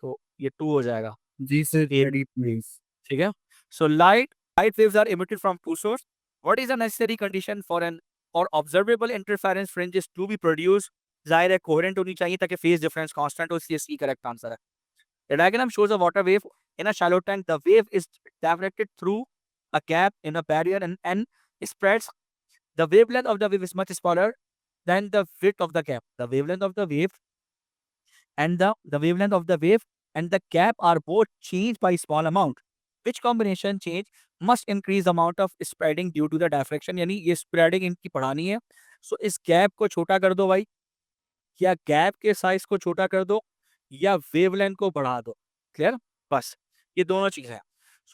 तो ये 2 हो जाएगा। जी सर, ए, ready please. ठीक है। So light waves are emitted from two source. What is the necessary condition for an or observable interference fringes to be produced? जाहिर है कोहेरेंट होनी चाहिए ताकि फेज डिफरेंस कांस्टेंट हो, इसलिए सी करेक्ट आंसर है। The diagram shows a water wave in a shallow tank. The wave is directed through a gap in a barrier and spreads. The wavelength of the wave is much smaller than the width of the gap. The wavelength of the wave and the wavelength of the wave and the gap are both changed by small amount. Which combination change must increase the amount of spreading due to the diffraction? यानी ये spreading इनकी बढ़ानी है, so इस gap को छोटा कर दो भाई, या गैप के साइज को छोटा कर दो, या वेवलेंथ को बढ़ा दो। क्लियर, बस ये दोनों चीजें हैं।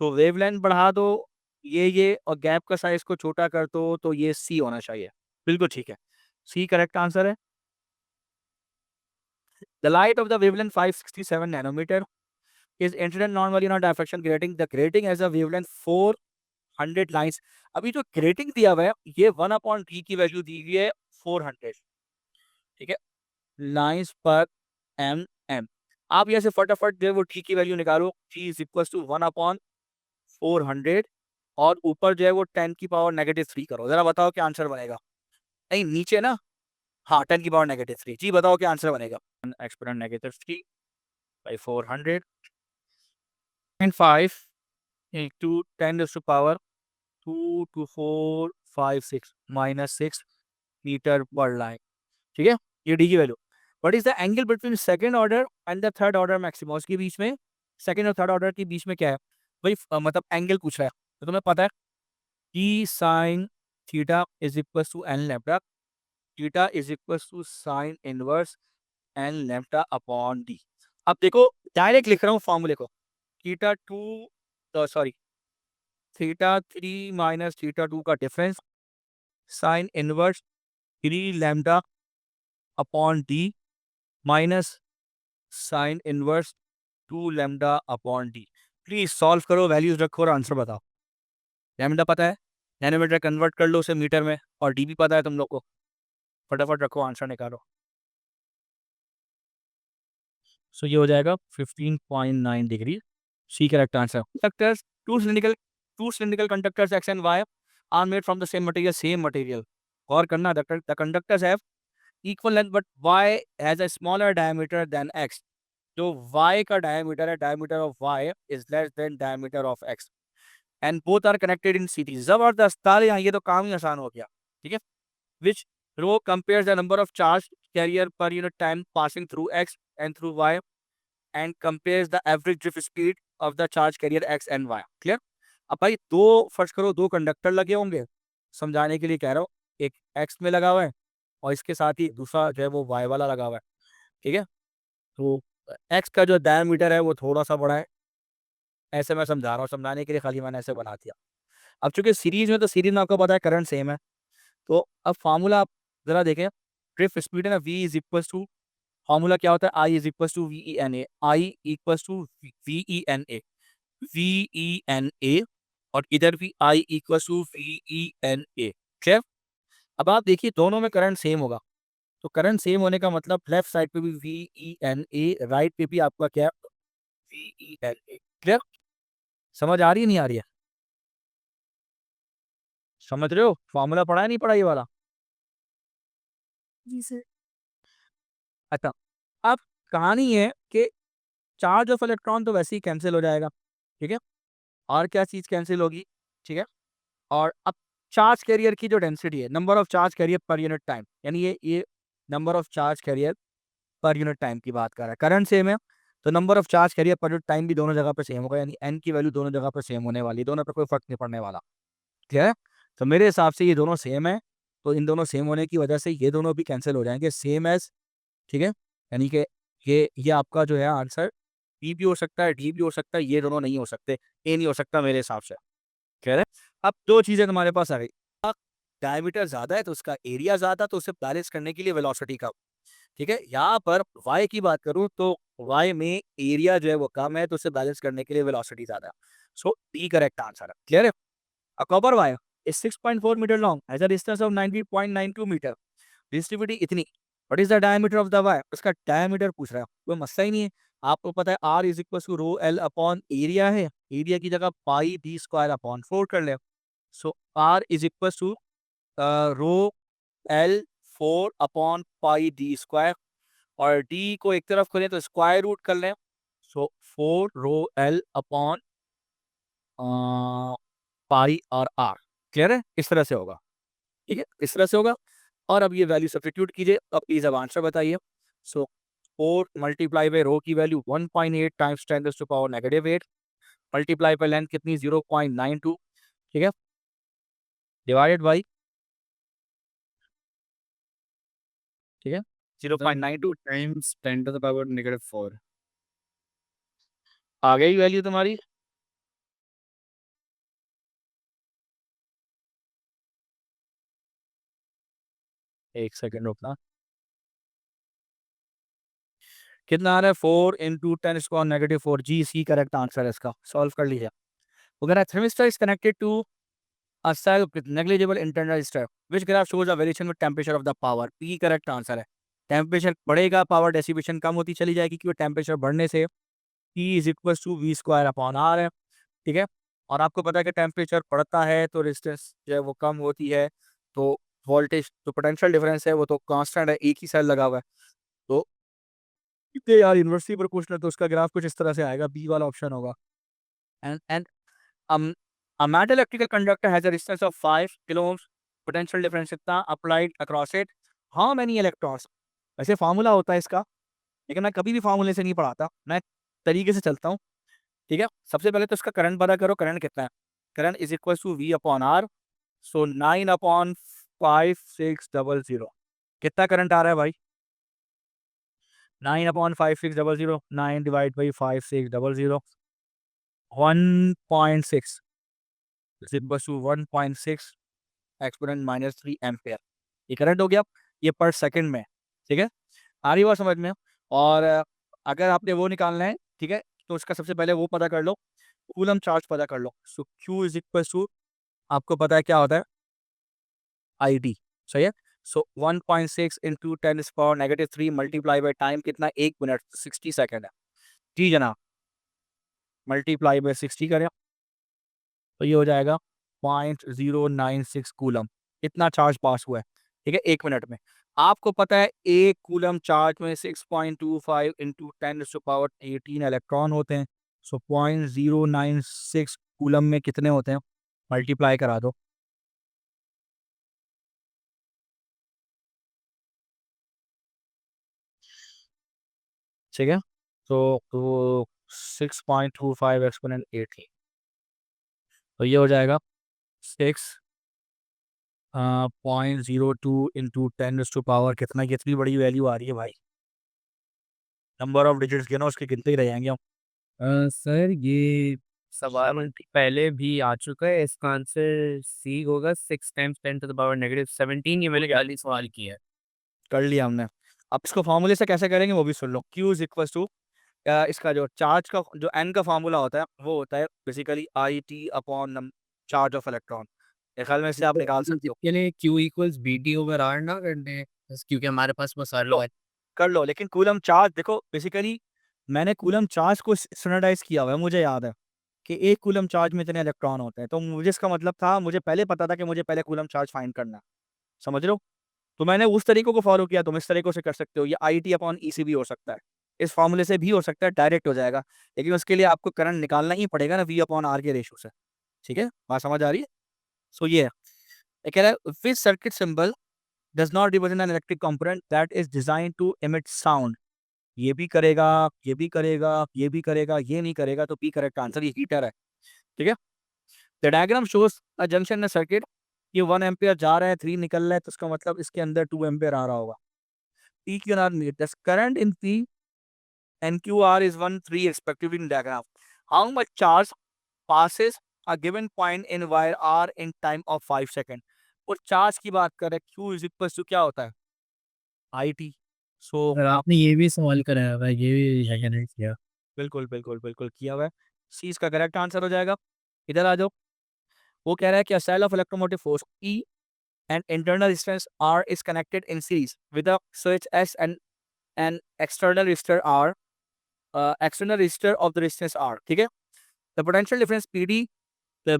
सो वेवलेंथ बढ़ा दो ये, और गैप का साइज को छोटा कर दो, तो ये सी होना चाहिए। बिल्कुल ठीक है, सी करेक्ट आंसर है। The light of the wavelength 567 nanometre is incident normally on diffraction grating, the grating has a wavelength 400 lines. अभी जो ग्रेटिंग दिया हुआ है ये 1/d की वैल्यू दी हुई है 400। ठीक है, लाइंस पर एम एम, आप यहाँ से फटाफट जो है वो टी की वैल्यू निकालो, टी इज इक्वल टू 1/400, और ऊपर जो है वो 10⁻³ करो, जरा बताओ क्या आंसर बनेगा। नहीं नीचे ना, हाँ 10⁻³ जी, बताओ क्या आंसर बनेगा। एक्सपोनेंट -3/400 एंड 5 इंटू 10⁻²22456 -6 मीटर पर लाइन। ठीक है, ये डी की value. What is the angle between second order and the third order maximum, उसके बीच में, सेकंड और थर्ड ऑर्डर के बीच में क्या है भाई, मतलब एंगल पूछ रहा है, तो तुम्हें पता है E sine theta is equal to n lambda, theta is equal to sine inverse n lambda upon d. अब देखो डायरेक्ट लिख रहा हूँ फॉर्मूले को, theta 2 sorry theta 3 minus theta 2 का difference sine inverse 3 lambda upon d minus sine inverse 2 lambda upon d. Please solve करो, values रखो और आंसर बताओ। लैम्डा पता है, नैनोमीटर कन्वर्ट कर लो उसे मीटर में, और डी भी पता है तुम लोग को, फटाफट रखो आंसर निकालो। सो ये हो जाएगा 15.9 degree, C correct answer. Conductors, two cylindrical conductors X and Y are made from the same material. गौर करना, the conductors have equal length but Y has a smaller diameter than X. जो y का diameter है, diameter of y is less than diameter of x and both are connected in series. जबरदस्त, ताले यहाँ, ये तो काम ही आसान हो गया। ठीक है, which row compares the number of charge carrier per unit time passing through x and through y and compares the average drift speed of the charge carrier x and y। Clear? अब भाई दो, first करो, दो conductor लगे होंगे, समझाने के लिए कह रहा हूँ, एक x में लगा हुआ है और इसके साथ ही दूसरा जो है वो y वाला लगा हुआ है। ठीक है, तो एक्स का जो डायमीटर है वो थोड़ा सा बड़ा है, ऐसे मैं समझा रहा हूँ, समझाने के लिए खाली मैंने ऐसे बना दिया। अब चूंकि सीरीज में, तो सीरीज में आपको पता है करंट सेम है, तो अब फार्मूला आप जरा देखें, ड्रिफ्ट स्पीड है ना, v is equal to, formula क्या होता है, I is equal to V E N A, I equal to V E N A, V E N A, और इधर भी I equal to V E N A. Clear? अब आप देखिए दोनों में करंट सेम होगा, तो करंट सेम होने का मतलब लेफ्ट साइड पे भी V E N A, right पे भी आपका क्या, V E N A. Clear? समझ आ रही है, नहीं आ रही है? समझ रहे हो? फॉर्मूला पढ़ा है, नहीं पढ़ा ये वाला? जी सर। अच्छा, अब कहानी है कि चार्ज ऑफ इलेक्ट्रॉन तो वैसे ही कैंसिल हो जाएगा। ठीक है, और क्या चीज कैंसिल होगी? ठीक है, और अब चार्ज कैरियर की जो डेंसिटी है, number of charge carrier per unit time, यानी ये number of charge carrier per unit time की बात कर रहा है। करंट सेम है, तो number of charge carrier per unit time भी दोनों जगह पे सेम होगा, यानी एन की वैल्यू दोनों जगह पे सेम होने वाली, दोनों पे कोई फर्क नहीं पड़ने वाला। ठीक है, तो मेरे हिसाब से ये दोनों सेम है, तो इन दोनों सेम होने की वजह से ये दोनों भी कैंसिल हो जाएंगे, सेम एज। ठीक है, यानी कि ये आपका जो है आंसर बी भी हो सकता है, डी भी हो सकता है, ये दोनों नहीं हो सकते, ए नहीं हो सकता मेरे हिसाब से। कह रहे, अब दो चीजें तुम्हारे पास आ गई, डायमीटर ज्यादा है तो उसका एरिया ज्यादा, तो उसे बैलेंस करने के लिए वेलोसिटी कम। ठीक है, यहाँ पर y की बात करूं तो y में एरिया जो है वो कम है, तो उसे बैलेंस करने के लिए वेलोसिटी ज्यादा है। सो डी करेक्ट आंसर है। क्लियर है? A copper wire is 6.4 meter long, has a distance of 90.92 meter. Resistivity इतनी, what is the diameter of the wire? उसका diameter पूछ रहा है, कोई मसला ही नहीं है। आपको पता है R is equal to rho L upon area है, एरिया की जगह पाई डी स्क्वायर अपॉन 4 कर ले। So R is equal to rho L 4 upon pi D square, और डी को एक तरफ करें तो स्क्वायर रूट कर लें, सो 4 रो एल अपॉन पाई और आर। क्लियर है? इस तरह से होगा। ठीक है, इस तरह से होगा। और अब ये वैल्यू सब्स्टिट्यूट कीजिए, अब प्लीज अब आंसर बताइए। सो 4 मल्टीप्लाई बाई रो की value 1.8 times 10⁻⁻8 multiply by length कितनी, 0.92। ठीक है, डिवाइडेड बाई, ठीक है, 0.92 times 10 to the power -4. आ गई वैल्यू तुम्हारी। एक सेकंड रुकना, कितना आ रहा है, 4 इंटू 10⁻⁻4, जी सी करेक्ट आंसर है इसका। सॉल्व कर लीजिए। अगर thermistor is connected to a cell with negligible internal stir, which graph shows a variation with temperature of the power? P correct answer है। टेम्परेचर बढ़ेगा, पावर डेसिपेशन कम होती चली जाएगी, क्योंकि टेम्परेचर बढ़ने से P is equal to V square upon R है। ठीक है, और आपको पता है कि टेम्परेचर बढ़ता है तो रेजिस्टेंस जो है वो कम होती है, तो वोल्टेज जो पोटेंशियल डिफरेंस है वो तो कांस्टेंट है, एक ही सेल लगा हुआ है। तो इतने यार यूनिवर्सिटी पर क्वेश्चन है, तो उसका ग्राफ कुछ इस तरह से आएगा, बी वाला ऑप्शन होगा। And a metal electrical conductor has a resistance of 5 kilo ohms, potential difference कितना applied across it, how many electrons? वैसे फार्मूला होता है इसका, लेकिन मैं कभी भी फार्मूले से नहीं पढ़ाता, मैं तरीके से चलता हूँ। ठीक है, सबसे पहले तो इसका करंट पता करो, करंट कितना है, current is equal to V upon R, so 9/5600। कितना करंट आ रहा है भाई, 9/5600, 9 divide by 5600, 1.6 is equal to 1.6 exponent -3 ampere. ये करंट हो गया, ये पर सेकंड में। ठीक है, आ रही बात समझ में? और अगर आपने वो निकालना है, ठीक है, तो उसका सबसे पहले वो पता कर लो, कूलम चार्ज पता कर लो। सो Q इज इक्वल टू, आपको पता है क्या होता है, आई डी। सही है, सो 1.6 इंटू 10⁻³ मल्टीप्लाई बाई टाइम कितना, 1 मिनट 60 सेकेंड है। जी जनाब, मल्टीप्लाई बाई 60 करें तो ये हो जाएगा 0.096 कूलम। इतना चार्ज पास हुआ है, ठीक है, 1 मिनट में। आपको पता है 1 कूलम चार्ज में 6.25 इंटू 10⁻18 इलेक्ट्रॉन होते हैं। सो 0.096 कूलम में कितने होते हैं, मल्टीप्लाई करा दो। ठीक है, तो 6.25 एक्सपोनेंट 18, तो ये हो जाएगा 6.02 इंटू 10⁻, कितना, कितनी बड़ी वैल्यू आ रही है भाई। नंबर ऑफ डिजिट्स गिनो, उसके गिनते ही रह जाएंगे हम। सर ये सवाल पहले भी आ चुका है, इसका आंसर सी होगा, 6 टाइम्स 10⁻⁻17। ये मैंने पहले सवाल किया है। कर लिया हमने। अब इसको फॉर्मूले से कैसे करेंगे वो भी सुन लो। Q इज इक्वल टू, इसका जो चार्ज का जो n का फॉर्मूला होता है वो होता है basically IT upon charge of electron. मेरे ख्याल में इससे आप निकाल सकते हो। के लिए Q इक्वल्स BT/R ना करने, बस क्योंकि हमारे पास मसाला है। कर लो, लेकिन कूलम चार्ज देखो, बेसिकली मैंने कूलम चार्ज को स्टैंडर्डाइज किया हुआ है, मुझे याद है कि 1 कूलम चार्ज में इतने इलेक्ट्रॉन होते हैं। तो मुझे इसका मतलब था, मुझे पहले पता था कि मुझे पहले कूलम चार्ज फाइंड करना है। समझ रहे हो? तो मैंने उस तरीकों को फॉलो किया, तुम इस तरीकों से कर सकते हो। ये IT अपॉन EC भी हो सकता है, इस फॉर्मूले से भी हो सकता है, डायरेक्ट हो जाएगा। लेकिन उसके लिए आपको करंट निकालना ही पड़ेगा ना, V/R के रेशो से। ठीक है, बात समझ आ रही है? सो ये है, ये कह रहा है which circuit symbol does not represent an electric component that is design to emit sound. ये भी करेगा, ये भी करेगा, ये भी करेगा, ये नहीं करेगा, तो P करेक्ट आंसर, ये हीटर है। ठीक है, the diagram shows a junction in circuit. ये 1 एम्पियर जा रहा है, 3 निकल रहा है, तो इसका मतलब इसके अंदर 2 एम्पियर आ रहा होगा। P, Q and R meet. The current in P and QR is 1, 3 respectively in diagram. How much charge passes a given point in wire R in time of 5 second. और चार्ज की बात करें, Q is equal to क्या होता है, IT। So sir आपने ये भी सवाल कराया हुआ है, ये भी है नहीं किया। बिल्कुल बिल्कुल बिल्कुल किया हुआ है। सी इसका करेक्ट आंसर हो जाएगा। इधर आ जाओ, वो कह रहा है कि a cell of electromotive force E and internal resistance R is connected in series with a switch S and an external resistor R, external resistor of the resistance R। ठीक है, the potential difference PD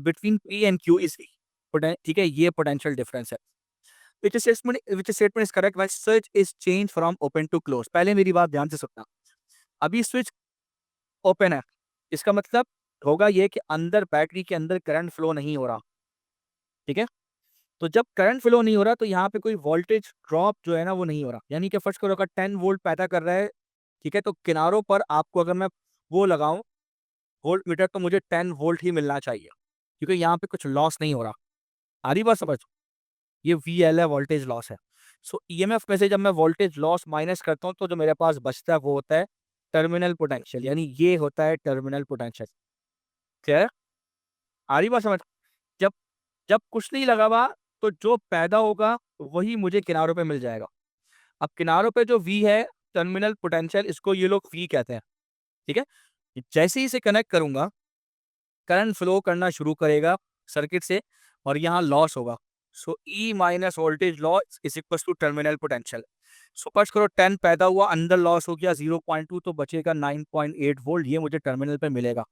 between P and Q is V। ठीक है, ये potential difference है। which statement is correct when switch is changed from open to close। पहले मेरी बात ध्यान से सुनना। अभी स्विच ओपन है, इसका मतलब होगा ये कि अंदर बैटरी के अंदर करंट फ्लो नहीं हो रहा। ठीक है, तो जब करंट फ्लो नहीं हो रहा तो यहाँ पे कोई वोल्टेज ड्रॉप जो है ना वो नहीं हो रहा। यानी कि फर्स्ट करो, अगर 10 वोल्ट पैदा कर रहा है, ठीक है, तो किनारों पर आपको अगर मैं वो लगाऊं वोल्ट मीटर, तो मुझे 10 वोल्ट ही मिलना चाहिए, क्योंकि यहाँ पे कुछ लॉस नहीं हो रहा। आ रही बात समझ? ये VL है, वोल्टेज लॉस है। सो EMF में से जब मैं वोल्टेज लॉस माइनस करता हूँ तो जो मेरे पास बचता है वो होता है टर्मिनल पोटेंशियल, यानी ये होता है टर्मिनल पोटेंशियल। क्लियर? आ रही बात समझ? जब जब कुछ नहीं लगा हुआ तो जो पैदा होगा वही मुझे किनारों पे मिल जाएगा। अब किनारों पे जो V है, टर्मिनल पोटेंशियल, इसको ये लोग V कहते हैं। ठीक है, जैसे ही इसे कनेक्ट करूंगा, करंट फ्लो करना शुरू करेगा सर्किट से और यहाँ लॉस होगा। So E minus voltage loss is equal to terminal potential. So first करो, 10 पैदा हुआ, अंदर लॉस हो गया 0.2, तो बचेगा 9.8 वोल्ट, ये मुझे टर्मिनल पे मिलेगा।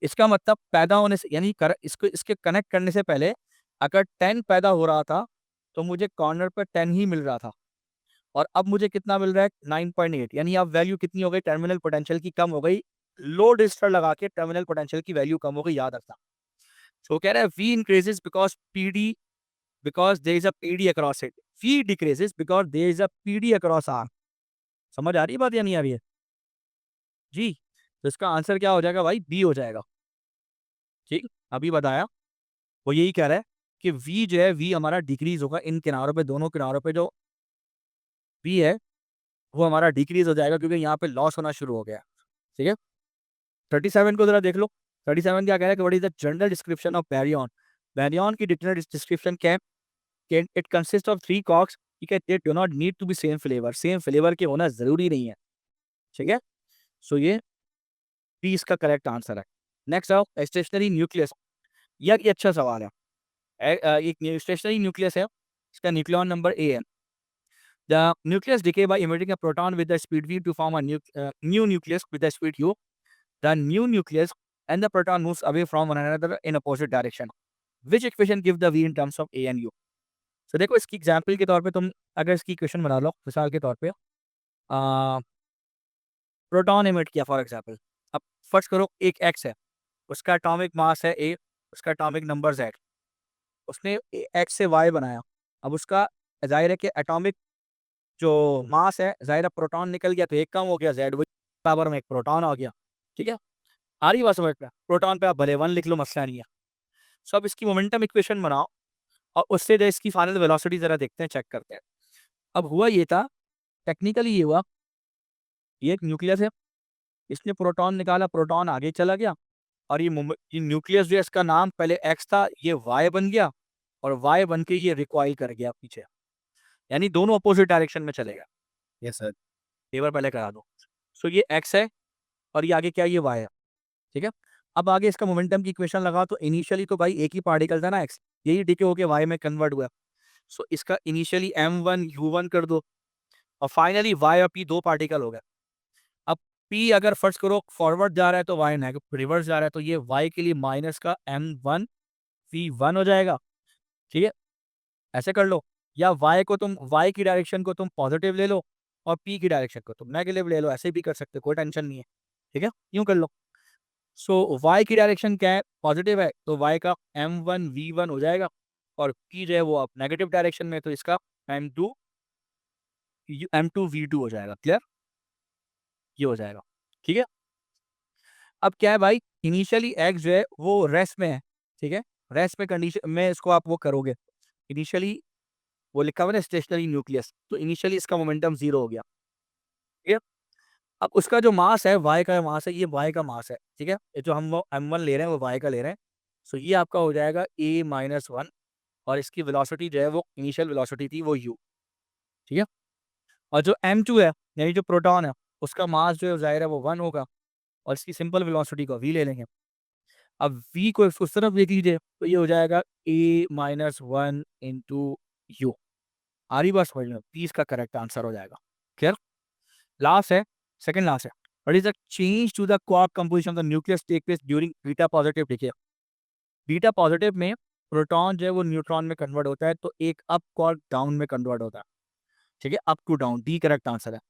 इसका मतलब पैदा होने से, यानी इसको इसके कनेक्ट करने से पहले अगर 10 पैदा हो रहा था तो मुझे कॉर्नर पर 10 ही मिल रहा था, और अब मुझे कितना मिल रहा है, 9.8। यानी अब वैल्यू कितनी हो गई, टर्मिनल पोटेंशियल की कम हो गई। लोड रजिस्टर लगा के टर्मिनल पोटेंशियल की वैल्यू कम हो गई, याद रखना। सो कह रहा है V increases because there is a PD across it। V decreases because there is a PD across R। समझ आ रही है बात या नहीं आ रही है जी? तो इसका आंसर क्या हो जाएगा भाई, B हो जाएगा। ठीक, अभी बताया। वो यही कह रहा है कि V जो है, V हमारा डिक्रीज होगा इन किनारों पे, दोनों किनारों पे जो V है वो हमारा डिक्रीज हो जाएगा, क्योंकि यहाँ पे लॉस होना शुरू हो गया। ठीक है, 37 को जरा देख लो। 37 क्या कह रहा है कि what is the general description of baryon. Baryon की जनरल डिस्क्रिप्शन क्या है? It consist of 3 quarks. ठीक है, they do not need to be same flavour, same flavour के होना जरूरी नहीं है। ठीक है, सो ये पी इसका करेक्ट आंसर है। नेक्स्ट आओ, स्टेशनरी न्यूक्लियस। ये अच्छा सवाल है। एक स्टेशनरी न्यूक्लियस है, इसका न्यूक्लियॉन नंबर A है। The nucleus decay by emitting a proton with the speed v to form a new nucleus with the speed u. The new nucleus and the proton moves away from one another in opposite direction. Which equation give the v in terms of a and u? So देखो इसकी example के तौर पे तुम अगर इसकी equation बना लो मिसाल के तौर पे प्रोटॉन एमिट किया फॉर एग्जाम्पल। अब फर्स्ट करो एक एक्स है, उसका एटॉमिक मास है ए, उसका एटॉमिक नंबर जेड, उसने एक्स से वाई बनाया। अब उसका जाहिर है कि एटॉमिक जो मास है, जाहिर है प्रोटॉन निकल गया तो एक कम हो गया, जेड वही पावर में एक प्रोटॉन आ गया। ठीक है, आ रही बात समझ में? प्रोटॉन पे आप भले 1 लिख लो, मसला नहीं है। सो अब इसकी मोमेंटम इक्वेशन बनाओ और उससे जो इसकी फाइनल वेलोसिटी ज़रा देखते हैं, चेक करते हैं। अब हुआ ये था, टेक्निकली ये हुआ, ये एक न्यूक्लियस है, इसने प्रोटॉन निकाला, प्रोटॉन आगे चला गया और ये न्यूक्लियस जो है इसका नाम पहले एक्स था, ये वाई बन गया और वाई बन के ये रिकॉइल कर गया पीछे, यानी दोनों अपोजिट डायरेक्शन में चलेगा। Yes sir. पेपर पहले करा दो। सो ये एक्स है और ये आगे क्या है, ये वाई है। ठीक है, अब आगे इसका मोमेंटम की इक्वेशन लगा तो इनिशियली तो भाई एक ही पार्टिकल था ना एक्स, यही डीके होके वाई में कन्वर्ट हुआ। सो इसका इनिशियली m1 u1 कर दो और फाइनली वाई और पी दो पार्टिकल हो गए। अब पी अगर फर्स्ट करो फॉरवर्ड जा रहा है तो वाई नेगेटिव, रिवर्स जा रहा है तो ये वाई के लिए माइनस का m1 v1 हो जाएगा। ठीक है, ऐसे कर लो, या वाई को तुम वाई की डायरेक्शन को तुम पॉजिटिव ले लो और पी की डायरेक्शन को तुम नेगेटिव ले लो, ऐसे भी कर सकते हो, कोई टेंशन नहीं है। ठीक है, यूं कर लो। सो वाई की डायरेक्शन क्या है, पॉजिटिव है, तो वाई का m1 v1 हो जाएगा और पी जो है वो अब नेगेटिव डायरेक्शन में, तो इसका m2 v2 हो जाएगा। क्लियर, ये हो जाएगा। ठीक है, अब क्या है भाई, इनिशियली एक्स जो है वो रेस्ट में है। ठीक है, रेस्ट में कंडीशन में इसको आप वो करोगे, इनिशियली वो लिखा हुआ है स्टेशनरी न्यूक्लियस, तो इनिशियली इसका मोमेंटम 0 हो गया। ठीक है, अब उसका जो मास है, वाई का मास है, ये वाई का मास है। ठीक है, ये जो हम वो m1 ले रहे हैं वो वाई का ले रहे हैं। सो ये आपका हो जाएगा a-1 और इसकी वेलोसिटी जो है वो इनिशियल वेलोसिटी थी वो u। ठीक है, और जो m2 है यानी जो प्रोटॉन है, उसका मास जो है ज़ाहिर है वो 1 होगा और इसकी सिंपल वेलोसिटी को v ले लेंगे। अब v को उस तरफ देख लीजिए तो ये हो जाएगा a-1 इंटू u। आ रही बात समझ में? p इसका करेक्ट आंसर हो जाएगा। क्लियर, लास्ट है, सेकंड लास्ट है। What is the change to the quark composition of the nucleus take place during beta positive decay? Beta positive में प्रोटॉन जो है वो न्यूट्रॉन में कन्वर्ट होता है, तो एक अप क्वार्क डाउन में कन्वर्ट होता है। ठीक है, up to down, D correct answer है।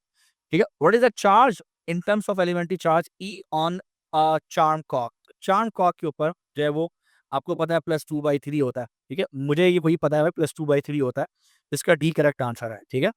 ठीक है, what is the charge in terms of elementary charge E on charm quark? Charm quark के ऊपर जो है वो आपको पता है +2/3 होता है। ठीक है, मुझे ये वही पता है भाई, +2/3 होता है, इसका डी करेक्ट आंसर है। ठीक है।